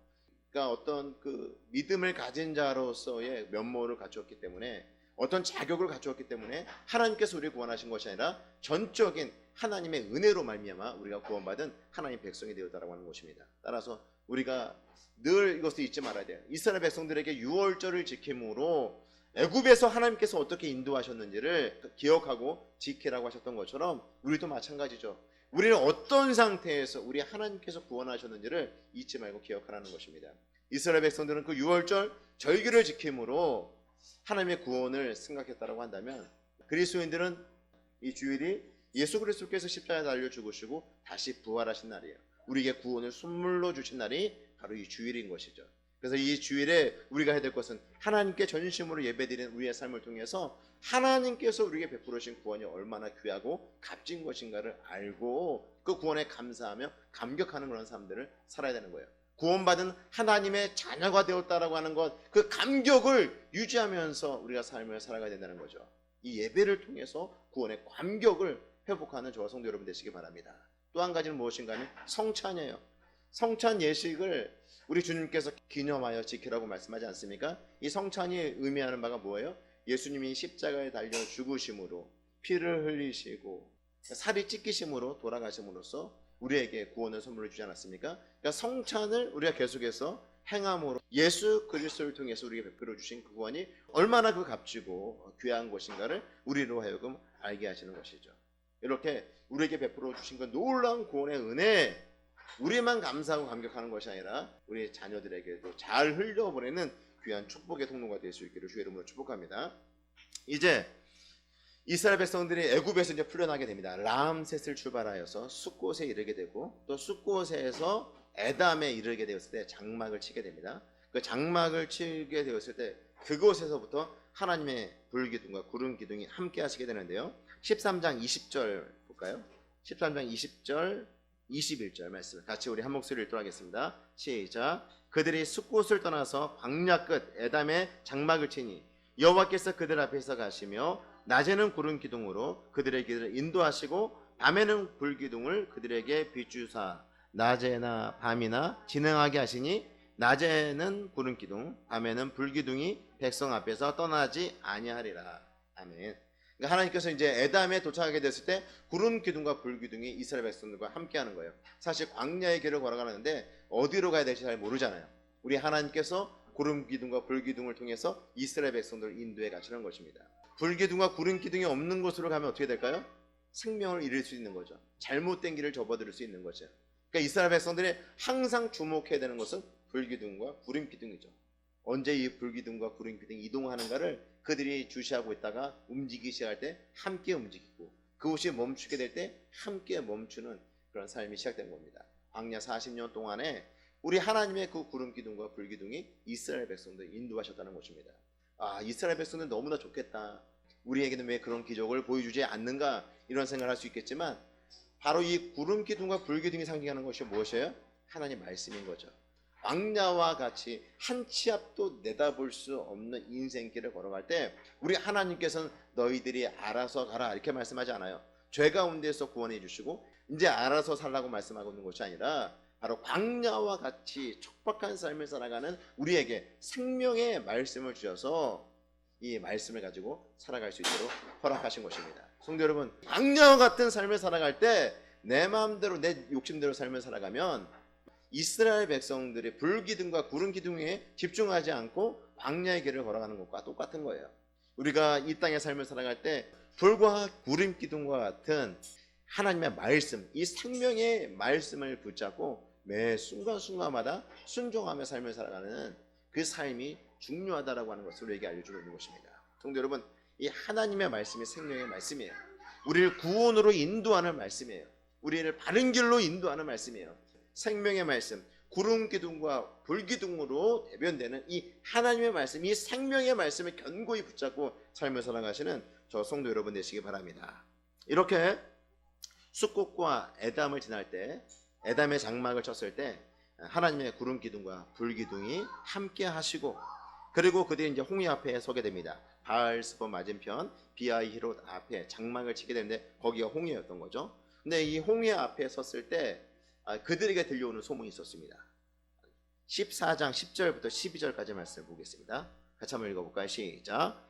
그러니까 어떤 그 믿음을 가진 자로서의 면모를 갖추었기 때문에 어떤 자격을 갖추었기 때문에 하나님께서 우리를 구원하신 것이 아니라 전적인 하나님의 은혜로 말미암아 우리가 구원받은 하나님의 백성이 되었다라고 하는 것입니다. 따라서 우리가 늘 이것을 잊지 말아야 돼요. 이스라엘 백성들에게 유월절을 지킴으로 애굽에서 하나님께서 어떻게 인도하셨는지를 기억하고 지키라고 하셨던 것처럼 우리도 마찬가지죠. 우리는 어떤 상태에서 우리 하나님께서 구원하셨는지를 잊지 말고 기억하라는 것입니다. 이스라엘 백성들은 그 유월절 절기를 지킴으로 하나님의 구원을 생각했다고 한다면 그리스도인들은 이 주일이 예수 그리스도께서 십자가에 달려 죽으시고 다시 부활하신 날이에요. 우리에게 구원을 선물로 주신 날이 바로 이 주일인 것이죠. 그래서 이 주일에 우리가 해야 될 것은 하나님께 전심으로 예배드리는 우리의 삶을 통해서 하나님께서 우리에게 베풀으신 구원이 얼마나 귀하고 값진 것인가를 알고 그 구원에 감사하며 감격하는 그런 삶들을 살아야 되는 거예요. 구원받은 하나님의 자녀가 되었다라고 하는 것, 그 감격을 유지하면서 우리가 삶을 살아가야 된다는 거죠. 이 예배를 통해서 구원의 감격을 회복하는 저와 성도 여러분 되시기 바랍니다. 또 한 가지는 무엇인가 하면 성찬이에요. 성찬 예식을 우리 주님께서 기념하여 지키라고 말씀하지 않습니까? 이 성찬이 의미하는 바가 뭐예요? 예수님이 십자가에 달려 죽으심으로 피를 흘리시고 살이 찢기심으로 돌아가심으로써 우리에게 구원의 선물을 주지 않았습니까? 그러니까 성찬을 우리가 계속해서 행함으로 예수 그리스도를 통해서 우리에게 베풀어 주신 그 구원이 얼마나 그 값지고 귀한 것인가를 우리로 하여금 알게 하시는 것이죠. 이렇게 우리에게 베풀어 주신 그 놀라운 구원의 은혜, 우리만 감사하고 감격하는 것이 아니라 우리 자녀들에게도 잘 흘려보내는 귀한 축복의 통로가 될 수 있기를 주의 이름으로 축복합니다. 이제 이스라엘 백성들이 애굽에서 이제 풀려나게 됩니다. 라암셋을 출발하여서 숫곳에 이르게 되고 또 숫곳에서 에담에 이르게 되었을 때 장막을 치게 됩니다. 그 장막을 치게 되었을 때 그곳에서부터 하나님의 불기둥과 구름 기둥이 함께 하시게 되는데요. 13장 20절 볼까요? 13장 20절 21절 말씀 같이 우리 한 목소리를 읽도록 하겠습니다. 시작. 그들이 숲곳을 떠나서 광야 끝 에담의 장막을 치니 여호와께서 그들 앞에서 가시며 낮에는 구름 기둥으로 그들의 길을 인도하시고 밤에는 불기둥을 그들에게 비추사 낮에나 밤이나 진행하게 하시니 낮에는 구름 기둥 밤에는 불기둥이 백성 앞에서 떠나지 아니하리라. 아멘. 그러니까 하나님께서 이제 에담에 도착하게 됐을 때 구름 기둥과 불 기둥이 이스라엘 백성들과 함께하는 거예요. 사실 광야의 길을 걸어가는데 어디로 가야 될지 잘 모르잖아요. 우리 하나님께서 구름 기둥과 불 기둥을 통해서 이스라엘 백성들을 인도해 가시는 것입니다. 불 기둥과 구름 기둥이 없는 곳으로 가면 어떻게 될까요? 생명을 잃을 수 있는 거죠. 잘못된 길을 접어들 수 있는 거죠. 그러니까 이스라엘 백성들이 항상 주목해야 되는 것은 불 기둥과 구름 기둥이죠. 언제 이 불기둥과 구름 기둥이 이동하는가를 그들이 주시하고 있다가 움직이기 시작할 때 함께 움직이고 그곳이 멈추게 될 때 함께 멈추는 그런 삶이 시작된 겁니다. 광야 40년 동안에 우리 하나님의 그 구름 기둥과 불 기둥이 이스라엘 백성들 인도하셨다는 것입니다. 아, 이스라엘 백성들 너무나 좋겠다. 우리에게는 왜 그런 기적을 보여주지 않는가 이런 생각을 할 수 있겠지만 바로 이 구름 기둥과 불 기둥이 상징하는 것이 무엇이에요? 하나님 말씀인 거죠. 광야와 같이 한 치 앞도 내다볼 수 없는 인생길을 걸어갈 때 우리 하나님께서는 너희들이 알아서 가라 이렇게 말씀하지 않아요. 죄 가운데서 구원해 주시고 이제 알아서 살라고 말씀하고 있는 것이 아니라 바로 광야와 같이 척박한 삶을 살아가는 우리에게 생명의 말씀을 주셔서 이 말씀을 가지고 살아갈 수 있도록 허락하신 것입니다. 성도 여러분, 광야와 같은 삶을 살아갈 때 내 마음대로 내 욕심대로 삶을 살아가면 이스라엘 백성들이 불기둥과 구름 기둥에 집중하지 않고 광야의 길을 걸어가는 것과 똑같은 거예요. 우리가 이 땅의 삶을 살아갈 때 불과 구름 기둥과 같은 하나님의 말씀, 이 생명의 말씀을 붙잡고 매 순간순간마다 순종하며 삶을 살아가는 그 삶이 중요하다라고 하는 것을 우리에게 알려주고 있는 것입니다. 성도 여러분, 이 하나님의 말씀이 생명의 말씀이에요. 우리를 구원으로 인도하는 말씀이에요. 우리를 바른 길로 인도하는 말씀이에요. 생명의 말씀, 구름 기둥과 불 기둥으로 대변되는 이 하나님의 말씀, 이 생명의 말씀을 견고히 붙잡고 삶을 살아가시는 저 성도 여러분 되시기 바랍니다. 이렇게 숲꽃과 에담을 지날 때, 에담의 장막을 쳤을 때 하나님의 구름 기둥과 불 기둥이 함께 하시고 그리고 그들이 이제 홍해 앞에 서게 됩니다. 바알스본 맞은편 비아히롯 앞에 장막을 치게 되는데 거기가 홍해였던 거죠. 근데 이 홍해 앞에 섰을 때 그들에게 들려오는 소문이 있었습니다. 14장 10절부터 12절까지 말씀을 보겠습니다. 같이 한번 읽어볼까요? 시작.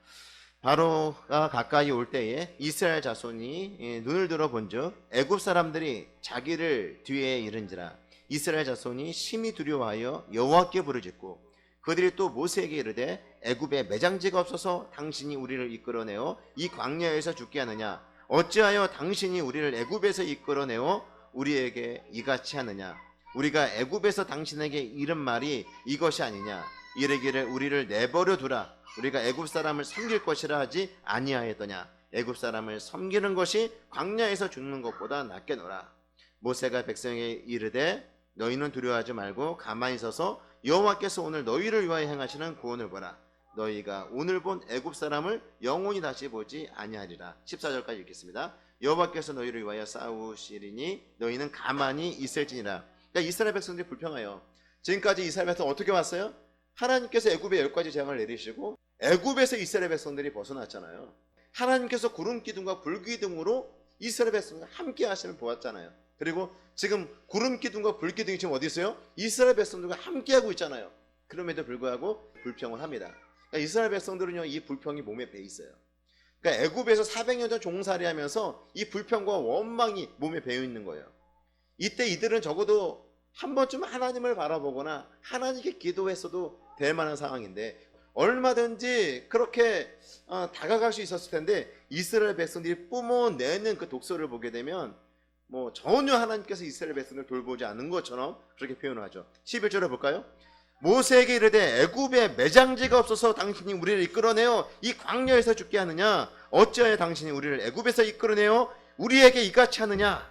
바로가 가까이 올 때에 이스라엘 자손이 눈을 들어 본즉 애굽 사람들이 자기를 뒤에 이른지라 이스라엘 자손이 심히 두려워하여 여호와께 부르짖고 그들이 또 모세에게 이르되 애굽에 매장지가 없어서 당신이 우리를 이끌어내어 이 광야에서 죽게 하느냐 어찌하여 당신이 우리를 애굽에서 이끌어내어 우리에게 이같이 하느냐 우리가 애굽에서 당신에게 이른 말이 이것이 아니냐 이르기를 우리를 내버려 두라 우리가 애굽 사람을 섬길 것이라 하지 아니하였더냐 애굽 사람을 섬기는 것이 광야에서 죽는 것보다 낫겠노라. 모세가 백성에게 이르되 너희는 두려워하지 말고 가만히 서서 여호와께서 오늘 너희를 위하여 행하시는 구원을 보라. 너희가 오늘 본 애굽 사람을 영원히 다시 보지 아니하리라. 14절까지 읽겠습니다. 여호와께서 너희를 위하여 싸우시리니 너희는 가만히 있을지니라. 그러니까 이스라엘 백성들이 불평해요. 지금까지 이스라엘 백성 어떻게 왔어요? 하나님께서 애굽에 10가지 재앙을 내리시고 애굽에서 이스라엘 백성들이 벗어났잖아요. 하나님께서 구름 기둥과 불 기둥으로 이스라엘 백성과 함께 하심을 보았잖아요. 그리고 지금 구름 기둥과 불 기둥이 지금 어디 있어요? 이스라엘 백성들과 함께 하고 있잖아요. 그럼에도 불구하고 불평을 합니다. 그러니까 이스라엘 백성들은요, 이 불평이 몸에 배 있어요. 그러니까 애굽에서 400년 전 종살이하면서 이 불평과 원망이 몸에 배어 있는 거예요. 이때 이들은 적어도 한 번쯤 하나님을 바라보거나 하나님께 기도했어도 될 만한 상황인데 얼마든지 그렇게 다가갈 수 있었을 텐데 이스라엘 백성들이 뿜어내는 그 독소를 보게 되면 뭐 전혀 하나님께서 이스라엘 백성을 돌보지 않은 것처럼 그렇게 표현을 하죠. 11절에 볼까요? 모세에게 이르되 애굽에 매장지가 없어서 당신이 우리를 이끌어내어 이 광야에서 죽게 하느냐 어찌하여 당신이 우리를 애굽에서 이끌어내어 우리에게 이같이 하느냐.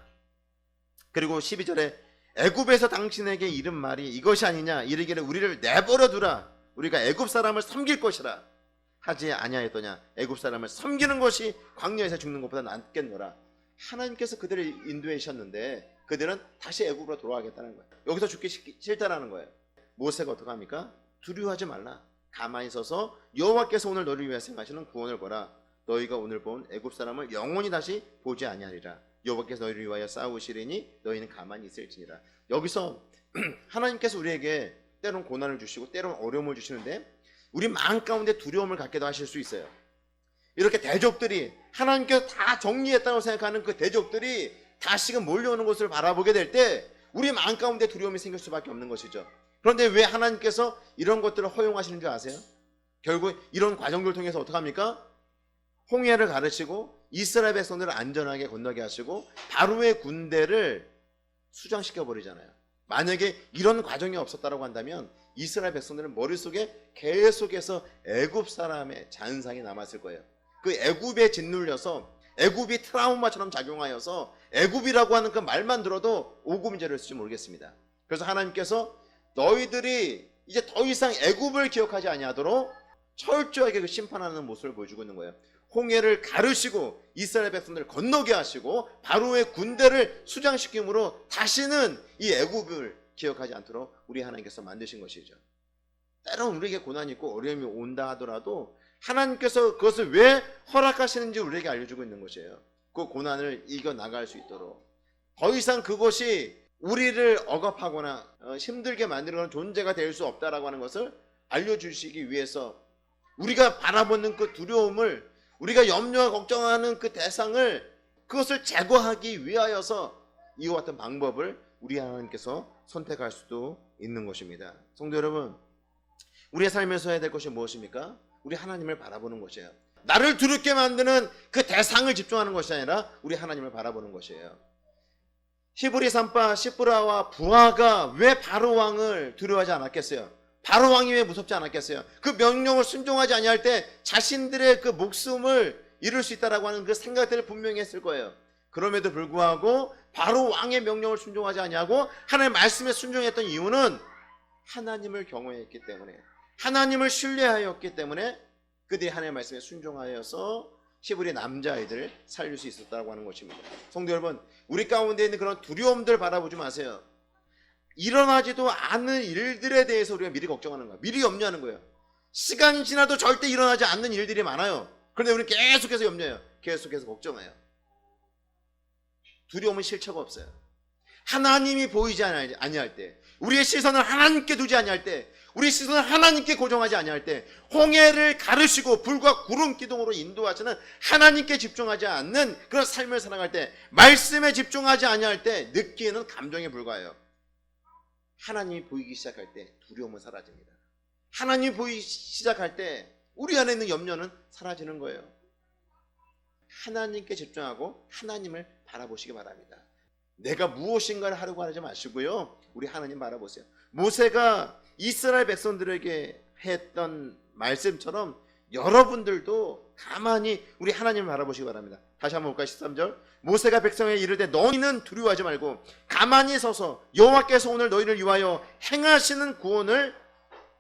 그리고 12절에 애굽에서 당신에게 이른 말이 이것이 아니냐 이르기를 우리를 내버려 두라 우리가 애굽 사람을 섬길 것이라 하지 아니하였더냐. 애굽 사람을 섬기는 것이 광야에서 죽는 것보다 낫겠노라. 하나님께서 그들을 인도하셨는데 그들은 다시 애굽으로 돌아가겠다는 거예요. 여기서 죽기 싫다라는 거예요. 모세가 어떻게 합니까? 두려워하지 말라. 가만히 서서 여호와께서 오늘 너를 위하여 행하시는 구원을 보라. 너희가 오늘 본 애굽 사람을 영원히 다시 보지 아니하리라. 여호와께서 너희를 위하여 싸우시리니 너희는 가만히 있을지니라. 여기서 하나님께서 우리에게 때론 고난을 주시고 때론 어려움을 주시는데 우리 마음 가운데 두려움을 갖게도 하실 수 있어요. 이렇게 대적들이 하나님께서 다 정리했다고 생각하는 그 대적들이 다시금 몰려오는 것을 바라보게 될 때 우리 마음 가운데 두려움이 생길 수밖에 없는 것이죠. 그런데 왜 하나님께서 이런 것들을 허용하시는 줄 아세요? 결국 이런 과정들을 통해서 어떻게 합니까? 홍해를 가르치고 이스라엘 백성들을 안전하게 건너게 하시고 바로의 군대를 수장시켜 버리잖아요. 만약에 이런 과정이 없었다고 한다면 이스라엘 백성들은 머릿속에 계속해서 애굽 사람의 잔상이 남았을 거예요. 그 애굽에 짓눌려서 애굽이 트라우마처럼 작용하여서 애굽이라고 하는 그 말만 들어도 오금죄를 쓸지 모르겠습니다. 그래서 하나님께서 너희들이 이제 더 이상 애굽을 기억하지 아니하도록 철저하게 그 심판하는 모습을 보여주고 있는 거예요. 홍해를 가르시고 이스라엘 백성들을 건너게 하시고 바로의 군대를 수장시킴으로 다시는 이 애굽을 기억하지 않도록 우리 하나님께서 만드신 것이죠. 때론 우리에게 고난이 있고 어려움이 온다 하더라도 하나님께서 그것을 왜 허락하시는지 우리에게 알려주고 있는 것이에요. 그 고난을 이겨나갈 수 있도록 더 이상 그것이 우리를 억압하거나 힘들게 만드는 존재가 될 수 없다라고 하는 것을 알려주시기 위해서 우리가 바라보는 그 두려움을 우리가 염려와 걱정하는 그 대상을 그것을 제거하기 위하여서 이와 같은 방법을 우리 하나님께서 선택할 수도 있는 것입니다. 성도 여러분, 우리의 삶에서 해야 될 것이 무엇입니까? 우리 하나님을 바라보는 것이에요. 나를 두렵게 만드는 그 대상을 집중하는 것이 아니라 우리 하나님을 바라보는 것이에요. 히브리 산파 시브라와 부하가 왜 바로 왕을 두려워하지 않았겠어요? 바로 왕이 왜 무섭지 않았겠어요? 그 명령을 순종하지 아니할 때 자신들의 그 목숨을 잃을 수 있다라고 하는 그 생각들을 분명히 했을 거예요. 그럼에도 불구하고 바로 왕의 명령을 순종하지 아니하고 하나님의 말씀에 순종했던 이유는 하나님을 경외했기 때문에, 하나님을 신뢰하였기 때문에 그들이 하나님의 말씀에 순종하여서 히브리 남자아이들을 살릴 수 있었다고 하는 것입니다. 성도 여러분, 우리 가운데 있는 그런 두려움들 바라보지 마세요. 일어나지도 않는 일들에 대해서 우리가 미리 걱정하는 거예요. 미리 염려하는 거예요. 시간이 지나도 절대 일어나지 않는 일들이 많아요. 그런데 우리는 계속해서 염려해요. 계속해서 걱정해요. 두려움은 실체가 없어요. 하나님이 보이지 아니할 때, 우리의 시선을 하나님께 두지 아니할 때, 우리 시선을 하나님께 고정하지 아니할 때, 홍해를 가르시고 불과 구름 기둥으로 인도하시는 하나님께 집중하지 않는 그런 삶을 살아갈 때, 말씀에 집중하지 아니할 때 느끼는 감정에 불과해요. 하나님이 보이기 시작할 때 두려움은 사라집니다. 하나님이 보이기 시작할 때 우리 안에 있는 염려는 사라지는 거예요. 하나님께 집중하고 하나님을 바라보시기 바랍니다. 내가 무엇인가를 하려고 하지 마시고요, 우리 하나님 바라보세요. 모세가 이스라엘 백성들에게 했던 말씀처럼 여러분들도 가만히 우리 하나님을 바라보시기 바랍니다. 다시 한번 볼까요? 13절. 모세가 백성에게 이르되 너희는 두려워하지 말고 가만히 서서 여호와께서 오늘 너희를 위하여 행하시는 구원을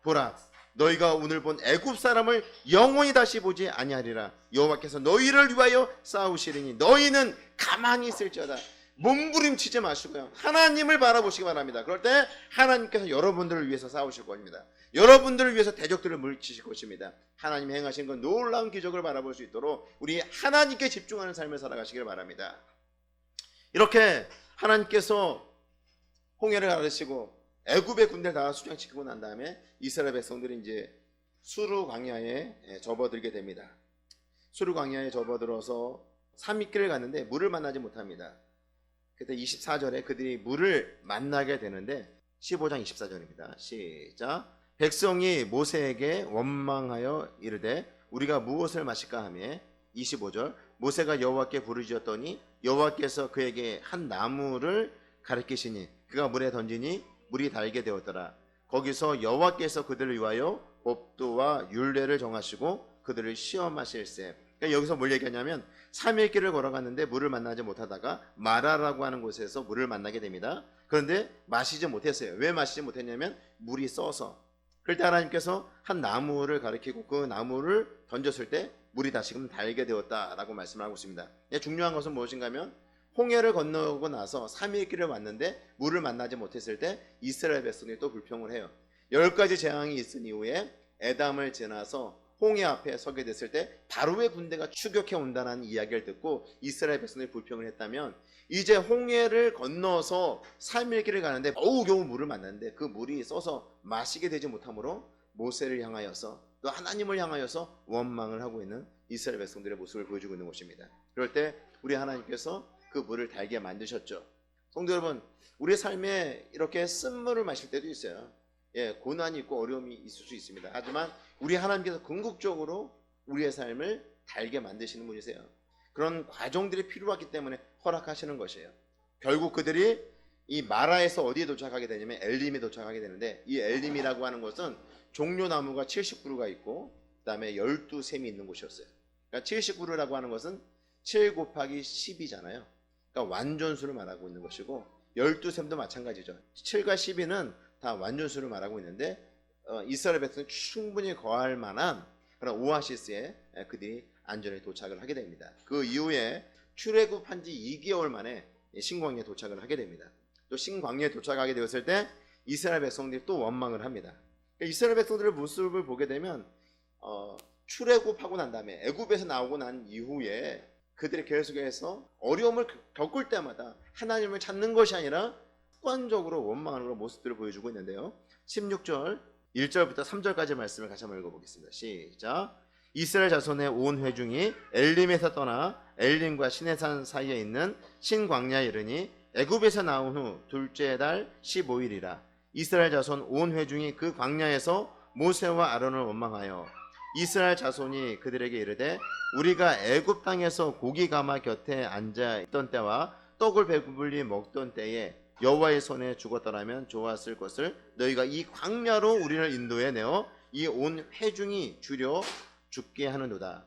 보라. 너희가 오늘 본 애굽 사람을 영원히 다시 보지 아니하리라. 여호와께서 너희를 위하여 싸우시리니 너희는 가만히 있을지어다. 몸부림치지 마시고요, 하나님을 바라보시기 바랍니다. 그럴 때 하나님께서 여러분들을 위해서 싸우실 겁니다. 여러분들을 위해서 대적들을 물리치실 것입니다. 하나님이 행하신 그 놀라운 기적을 바라볼 수 있도록 우리 하나님께 집중하는 삶을 살아가시길 바랍니다. 이렇게 하나님께서 홍해를 가르치고 애굽의 군대를 다 수장시키고 난 다음에 이스라엘 백성들이 이제 수르 광야에 접어들게 됩니다. 수르 광야에 접어들어서 3일길을 갔는데 물을 만나지 못합니다. 그때 24절에 그들이 물을 만나게 되는데 15장 24절입니다. 시작. 백성이 모세에게 원망하여 이르되 우리가 무엇을 마실까 하며 25절. 모세가 여호와께 부르짖었더니 여호와께서 그에게 한 나무를 가리키시니 그가 물에 던지니 물이 달게 되었더라. 거기서 여호와께서 그들을 위하여 법도와 율례를 정하시고 그들을 시험하실세. 그러니까 여기서 뭘 얘기하냐면 3일 길을 걸어갔는데 물을 만나지 못하다가 마라라고 하는 곳에서 물을 만나게 됩니다. 그런데 마시지 못했어요. 왜 마시지 못했냐면 물이 써서. 그럴 때 하나님께서 한 나무를 가리키고 그 나무를 던졌을 때 물이 다시금 달게 되었다라고 말씀을 하고 있습니다. 중요한 것은 무엇인가 하면 홍해를 건너고 나서 3일 길을 왔는데 물을 만나지 못했을 때 이스라엘 백성이 또 불평을 해요. 10가지 재앙이 있은 이후에 에담을 지나서 홍해 앞에 서게 됐을 때 바로의 군대가 추격해 온다는 이야기를 듣고 이스라엘 백성이 불평을 했다면, 이제 홍해를 건너서 3일 길을 가는데 겨우 물을 만났는데 그 물이 써서 마시게 되지 못하므로 모세를 향하여서 또 하나님을 향하여서 원망을 하고 있는 이스라엘 백성들의 모습을 보여주고 있는 것입니다. 그럴 때 우리 하나님께서 그 물을 달게 만드셨죠. 성도 여러분, 우리 삶에 이렇게 쓴물을 마실 때도 있어요. 고난이 있고 어려움이 있을 수 있습니다. 하지만 우리 하나님께서 궁극적으로 우리의 삶을 달게 만드시는 분이세요. 그런 과정들이 필요하기 때문에 허락하시는 것이에요. 결국 그들이 이 마라에서 어디에 도착하게 되냐면 엘림에 도착하게 되는데, 이 엘림이라고 하는 것은 종려나무가 70그루가 있고 그 다음에 12샘이 있는 곳이었어요. 그러니까 70그루라고 하는 것은 7 곱하기 10이잖아요. 그러니까 완전수를 말하고 있는 것이고, 12샘도 마찬가지죠. 7과 12는 다 완전수를 말하고 있는데, 이스라엘 백성이 충분히 거할 만한 그런 오아시스에 그들이 안전에 도착을 하게 됩니다. 그 이후에 출애굽한 지 2개월 만에 신광야에 도착을 하게 됩니다. 또 신광야에 도착하게 되었을 때 이스라엘 백성들이 또 원망을 합니다. 이스라엘 백성들의 모습을 보게 되면 출애굽하고 난 다음에 애굽에서 나오고 난 이후에 그들이 계속해서 어려움을 겪을 때마다 하나님을 찾는 것이 아니라 습관적으로 원망하는 그런 모습들을 보여주고 있는데요. 16절 1절부터 3절까지 말씀을 같이 한번 읽어보겠습니다. 시작. 이스라엘 자손의 온 회중이 엘림에서 떠나 엘림과 시내산 사이에 있는 신광야에 이르니 애굽에서 나온 후 둘째 달 15일이라. 이스라엘 자손 온 회중이 그 광야에서 모세와 아론을 원망하여 이스라엘 자손이 그들에게 이르되 우리가 애굽 땅에서 고기 가마 곁에 앉아 있던 때와 떡을 배불리 먹던 때에 여호와의 손에 죽었더라면 좋았을 것을 너희가 이 광야로 우리를 인도해 내어 이 온 회중이 주려 죽게 하는도다.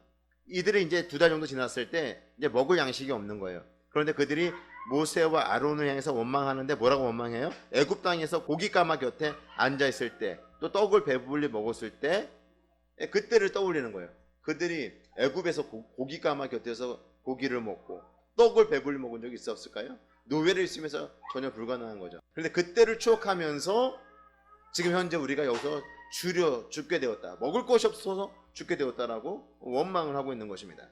이들이 이제 2달 정도 지났을 때 이제 먹을 양식이 없는 거예요. 그런데 그들이 모세와 아론을 향해서 원망하는데 뭐라고 원망해요? 애굽 땅에서 고기 가마 곁에 앉아 있을 때, 또 떡을 배불리 먹었을 때, 그때를 떠올리는 거예요. 그들이 애굽에서 고기 가마 곁에서 고기를 먹고 떡을 배불리 먹은 적이 있었을까요? 노예를 있으면서 전혀 불가능한 거죠. 그런데 그때를 추억하면서 지금 현재 우리가 여기서 주려 죽게 되었다, 먹을 것이 없어서 죽게 되었다라고 원망을 하고 있는 것입니다.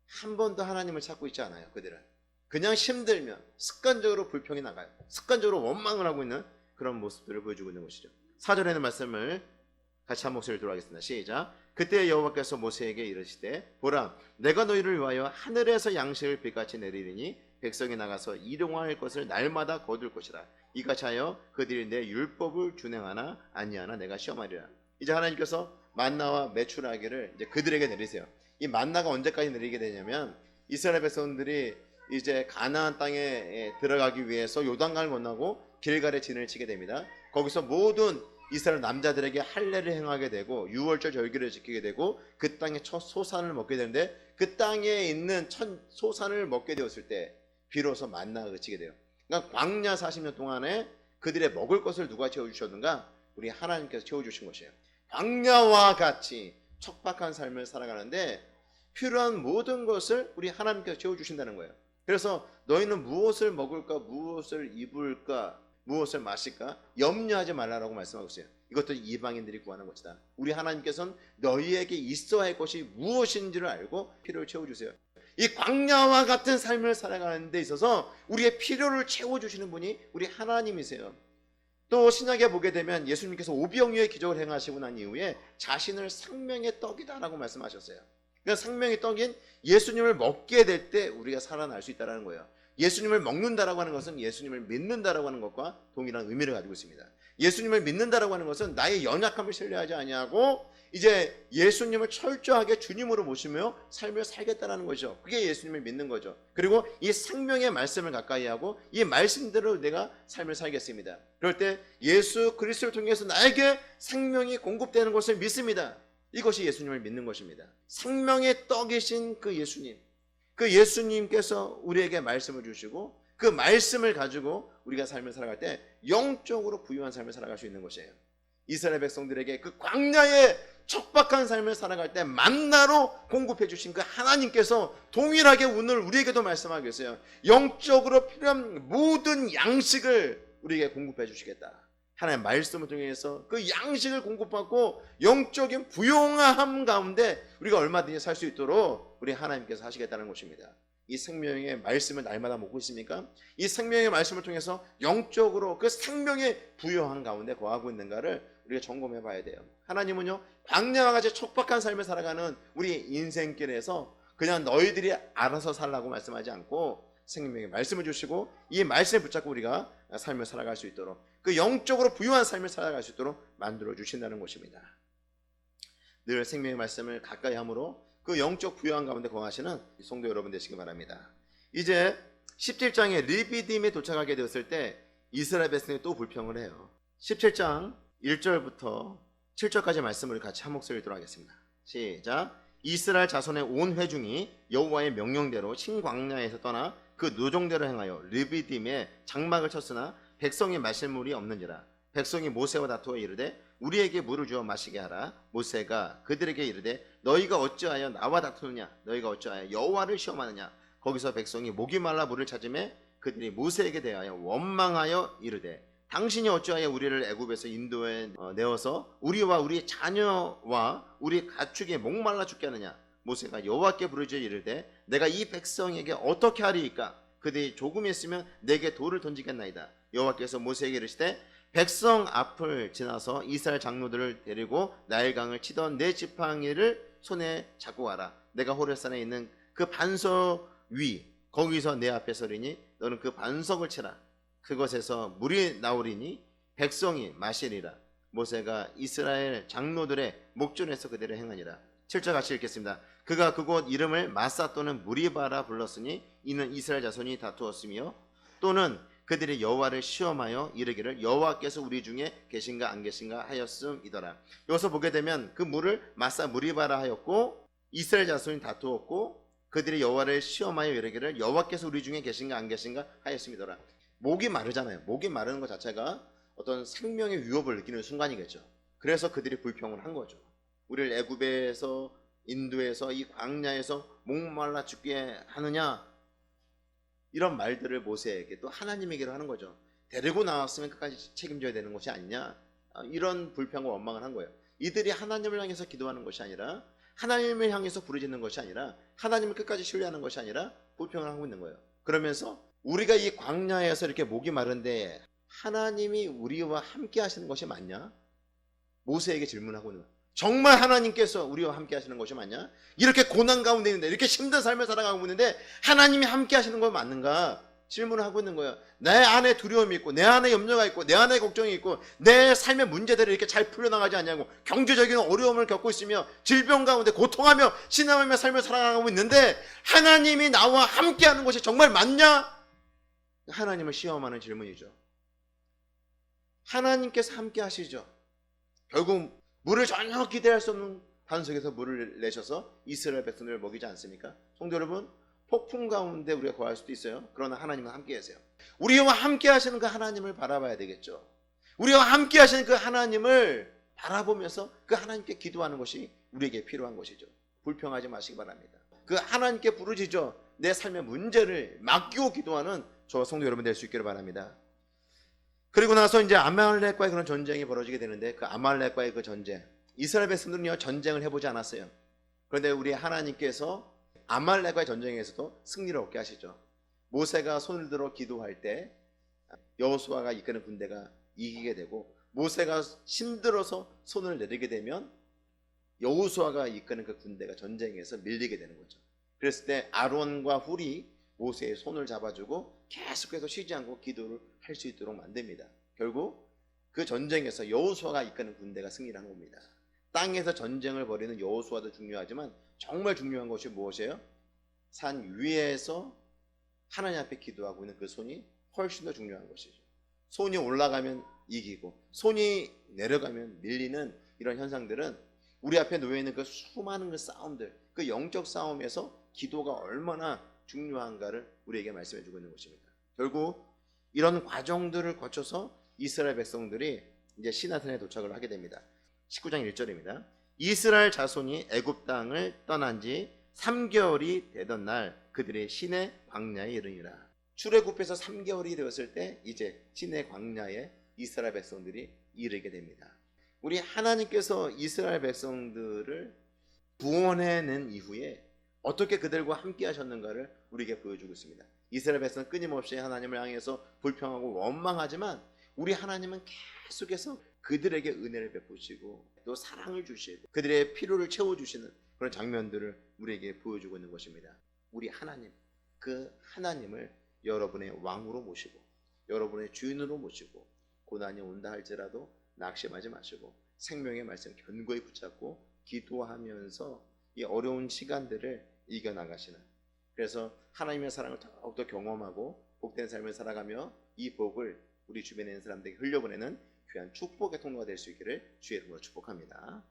한 번도 하나님을 찾고 있지 않아요. 그들은 그냥 힘들면 습관적으로 불평이 나가요. 습관적으로 원망을 하고 있는 그런 모습들을 보여주고 있는 것이죠. 4절에 있는 말씀을 같이 한 목소리를 들어가겠습니다. 시작. 그때 여호와께서 모세에게 이르시되 보라, 내가 너희를 위하여 하늘에서 양식을 비같이 내리리니 백성이 나가서 일용할 것을 날마다 거둘 것이라. 이같이 하여 그들이 내 율법을 준행하나 아니하나 내가 시험하리라. 이제 하나님께서 만나와 메추라기를 이제 그들에게 내리세요. 이 만나가 언제까지 내리게 되냐면 이스라엘 백성들이 이제 가나안 땅에 들어가기 위해서 요단강을 건너고 길갈에 진을 치게 됩니다. 거기서 모든 이스라엘 남자들에게 할례를 행하게 되고 유월절 절기를 지키게 되고 그 땅의 첫 소산을 먹게 되는데, 그 땅에 있는 첫 소산을 먹게 되었을 때 비로소 만나가 그치게 돼요. 그러니까 광야 40년 동안에 그들의 먹을 것을 누가 채워주셨는가? 우리 하나님께서 채워주신 것이에요. 광야와 같이 척박한 삶을 살아가는데 필요한 모든 것을 우리 하나님께서 채워주신다는 거예요. 그래서 너희는 무엇을 먹을까, 무엇을 입을까, 무엇을 마실까 염려하지 말라라고 말씀하고 있어요. 이것도 이방인들이 구하는 것이다. 우리 하나님께서는 너희에게 있어야 할 것이 무엇인지를 알고 필요를 채워주세요. 이 광야와 같은 삶을 살아가는 데 있어서 우리의 필요를 채워주시는 분이 우리 하나님이세요. 또 신약에 보게 되면 예수님께서 오병이어의 기적을 행하시고 난 이후에 자신을 생명의 떡이다라고 말씀하셨어요. 그러니까 생명의 떡인 예수님을 먹게 될 때 우리가 살아날 수 있다는 거예요. 예수님을 먹는다라고 하는 것은 예수님을 믿는다라고 하는 것과 동일한 의미를 가지고 있습니다. 예수님을 믿는다라고 하는 것은 나의 연약함을 신뢰하지 아니하고 이제 예수님을 철저하게 주님으로 모시며 삶을 살겠다라는 거죠. 그게 예수님을 믿는 거죠. 그리고 이 생명의 말씀을 가까이 하고 이 말씀대로 내가 삶을 살겠습니다. 그럴 때 예수 그리스도를 통해서 나에게 생명이 공급되는 것을 믿습니다. 이것이 예수님을 믿는 것입니다. 생명의 떡이신 그 예수님, 그 예수님께서 우리에게 말씀을 주시고 그 말씀을 가지고 우리가 삶을 살아갈 때 영적으로 부유한 삶을 살아갈 수 있는 것이에요. 이스라엘 백성들에게 그 광야의 척박한 삶을 살아갈 때 만나로 공급해 주신 그 하나님께서 동일하게 오늘 우리에게도 말씀하고 있어요. 영적으로 필요한 모든 양식을 우리에게 공급해 주시겠다. 하나님의 말씀을 통해서 그 양식을 공급받고 영적인 부용함 가운데 우리가 얼마든지 살 수 있도록 우리 하나님께서 하시겠다는 것입니다. 이 생명의 말씀을 날마다 먹고 있습니까? 이 생명의 말씀을 통해서 영적으로 그 생명의 부요한 가운데 거하고 있는가를 우리가 점검해 봐야 돼요. 하나님은요, 광야와 같이 척박한 삶을 살아가는 우리 인생길에서 그냥 너희들이 알아서 살라고 말씀하지 않고 생명의 말씀을 주시고 이 말씀을 붙잡고 우리가 삶을 살아갈 수 있도록 그 영적으로 부유한 삶을 살아갈 수 있도록 만들어 주신다는 것입니다. 늘 생명의 말씀을 가까이 함으로 그 영적 부유한 가운데 거하시는 성도 여러분 되시기 바랍니다. 이제 17장에 르비딤에 도착하게 되었을 때 이스라엘 백성이 또 불평을 해요. 17장 1절부터 7절까지 말씀을 같이 한 목소리 읽도록 하겠습니다. 시작. 이스라엘 자손의 온 회중이 여호와의 명령대로 신광야에서 떠나 그 노종대로 행하여 르비딤에 장막을 쳤으나 백성이 마실 물이 없는지라. 백성이 모세와 다투어 이르되 우리에게 물을 주어 마시게 하라. 모세가 그들에게 이르되 너희가 어찌하여 나와 다투느냐? 너희가 어찌하여 여호와를 시험하느냐? 거기서 백성이 목이 말라 물을 찾으매 그들이 모세에게 대하여 원망하여 이르되 당신이 어찌하여 우리를 애굽에서 인도에 내어서 우리와 우리 자녀와 우리 가축이 목말라 죽게 하느냐? 모세가 여호와께 부르짖어 이르되 내가 이 백성에게 어떻게 하리이까? 그들이 조금 있으면 내게 돌을 던지겠나이다. 여호와께서 모세에게 이르시되 백성 앞을 지나서 이스라엘 장로들을 데리고 나일강을 치던 내 지팡이를 손에 잡고 가라. 내가 호렙산에 있는 그 반석 위 거기서 내 앞에 서리니 너는 그 반석을 치라. 그것에서 물이 나오리니 백성이 마시리라. 모세가 이스라엘 장로들의 목전에서 그대로 행하니라. 7절 같이 읽겠습니다. 그가 그곳 이름을 마사 또는 무리바라 불렀으니 이는 이스라엘 자손이 다투었으며 또는 그들이 여호와를 시험하여 이르기를 여호와께서 우리 중에 계신가 안 계신가 하였음이더라. 여기서 보게 되면 그 물을 마사 무리바라 하였고 이스라엘 자손이 다투었고 그들이 여호와를 시험하여 이르기를 여호와께서 우리 중에 계신가 안 계신가 하였음이더라. 목이 마르잖아요. 목이 마르는 것 자체가 어떤 생명의 위협을 느끼는 순간이겠죠. 그래서 그들이 불평을 한 거죠. 우리를 애굽에서 인도에서 이 광야에서 목말라 죽게 하느냐, 이런 말들을 모세에게 또 하나님에게로 하는 거죠. 데리고 나왔으면 끝까지 책임져야 되는 것이 아니냐, 이런 불평과 원망을 한 거예요. 이들이 하나님을 향해서 기도하는 것이 아니라, 하나님을 향해서 부르짖는 것이 아니라, 하나님을 끝까지 신뢰하는 것이 아니라 불평을 하고 있는 거예요. 그러면서 우리가 이 광야에서 이렇게 목이 마른데 하나님이 우리와 함께 하시는 것이 맞냐? 모세에게 질문하고 있는 거예요. 정말 하나님께서 우리와 함께 하시는 것이 맞냐? 이렇게 고난 가운데 있는데, 이렇게 힘든 삶을 살아가고 있는데 하나님이 함께 하시는 건 맞는가? 질문을 하고 있는 거예요. 내 안에 두려움이 있고, 내 안에 염려가 있고, 내 안에 걱정이 있고, 내 삶의 문제들을 이렇게 잘 풀려나가지 않냐고, 경제적인 어려움을 겪고 있으며 질병 가운데 고통하며 신앙하며 삶을 살아가고 있는데 하나님이 나와 함께 하는 것이 정말 맞냐? 하나님을 시험하는 질문이죠. 하나님께서 함께 하시죠. 결국 물을 전혀 기대할 수 없는 반석에서 물을 내셔서 이스라엘 백성들을 먹이지 않습니까? 성도 여러분, 폭풍 가운데 우리가 거할 수도 있어요. 그러나 하나님은 함께 하세요. 우리와 함께 하시는 그 하나님을 바라봐야 되겠죠. 우리와 함께 하시는 그 하나님을 바라보면서 그 하나님께 기도하는 것이 우리에게 필요한 것이죠. 불평하지 마시기 바랍니다. 그 하나님께 부르짖어 내 삶의 문제를 맡기고 기도하는 저와 성도 여러분 될 수 있기를 바랍니다. 그리고 나서 이제 아말렉과의 그런 전쟁이 벌어지게 되는데, 그 아말렉과의 그 전쟁, 이스라엘 백성들은요 전쟁을 해보지 않았어요. 그런데 우리 하나님께서 아말렉과의 전쟁에서도 승리를 얻게 하시죠. 모세가 손을 들어 기도할 때 여호수아가 이끄는 군대가 이기게 되고, 모세가 힘들어서 손을 내리게 되면 여호수아가 이끄는 그 군대가 전쟁에서 밀리게 되는 거죠. 그랬을 때 아론과 훌이 모세의 손을 잡아주고 계속해서 쉬지 않고 기도를 할 수 있도록 만듭니다. 결국 그 전쟁에서 여호수아가 이끄는 군대가 승리를 한 겁니다. 땅에서 전쟁을 벌이는 여호수아도 중요하지만 정말 중요한 것이 무엇이에요? 산 위에서 하나님 앞에 기도하고 있는 그 손이 훨씬 더 중요한 것이죠. 손이 올라가면 이기고 손이 내려가면 밀리는 이런 현상들은 우리 앞에 놓여있는 그 수많은 그 싸움들, 그 영적 싸움에서 기도가 얼마나 중요한가를 우리에게 말씀해 주고 있는 것입니다. 결국 이런 과정들을 거쳐서 이스라엘 백성들이 이제 시나산에 도착을 하게 됩니다. 19장 1절입니다. 이스라엘 자손이 애굽 땅을 떠난 지 3개월이 되던 날 그들의 시내 광야에 이르니라. 출애굽해서 3개월이 되었을 때 이제 시내 광야에 이스라엘 백성들이 이르게 됩니다. 우리 하나님께서 이스라엘 백성들을 구원해낸 이후에 어떻게 그들과 함께 하셨는가를 우리에게 보여주고 있습니다. 이스라엘 백성은 끊임없이 하나님을 향해서 불평하고 원망하지만 우리 하나님은 계속해서 그들에게 은혜를 베푸시고 또 사랑을 주시고 그들의 필요를 채워주시는 그런 장면들을 우리에게 보여주고 있는 것입니다. 우리 하나님, 그 하나님을 여러분의 왕으로 모시고 여러분의 주인으로 모시고 고난이 온다 할지라도 낙심하지 마시고 생명의 말씀 견고히 붙잡고 기도하면서 이 어려운 시간들을 이겨나가시는, 그래서 하나님의 사랑을 더욱더 경험하고 복된 삶을 살아가며 이 복을 우리 주변에 있는 사람들에게 흘려보내는 귀한 축복의 통로가 될 수 있기를 주의 이름으로 축복합니다.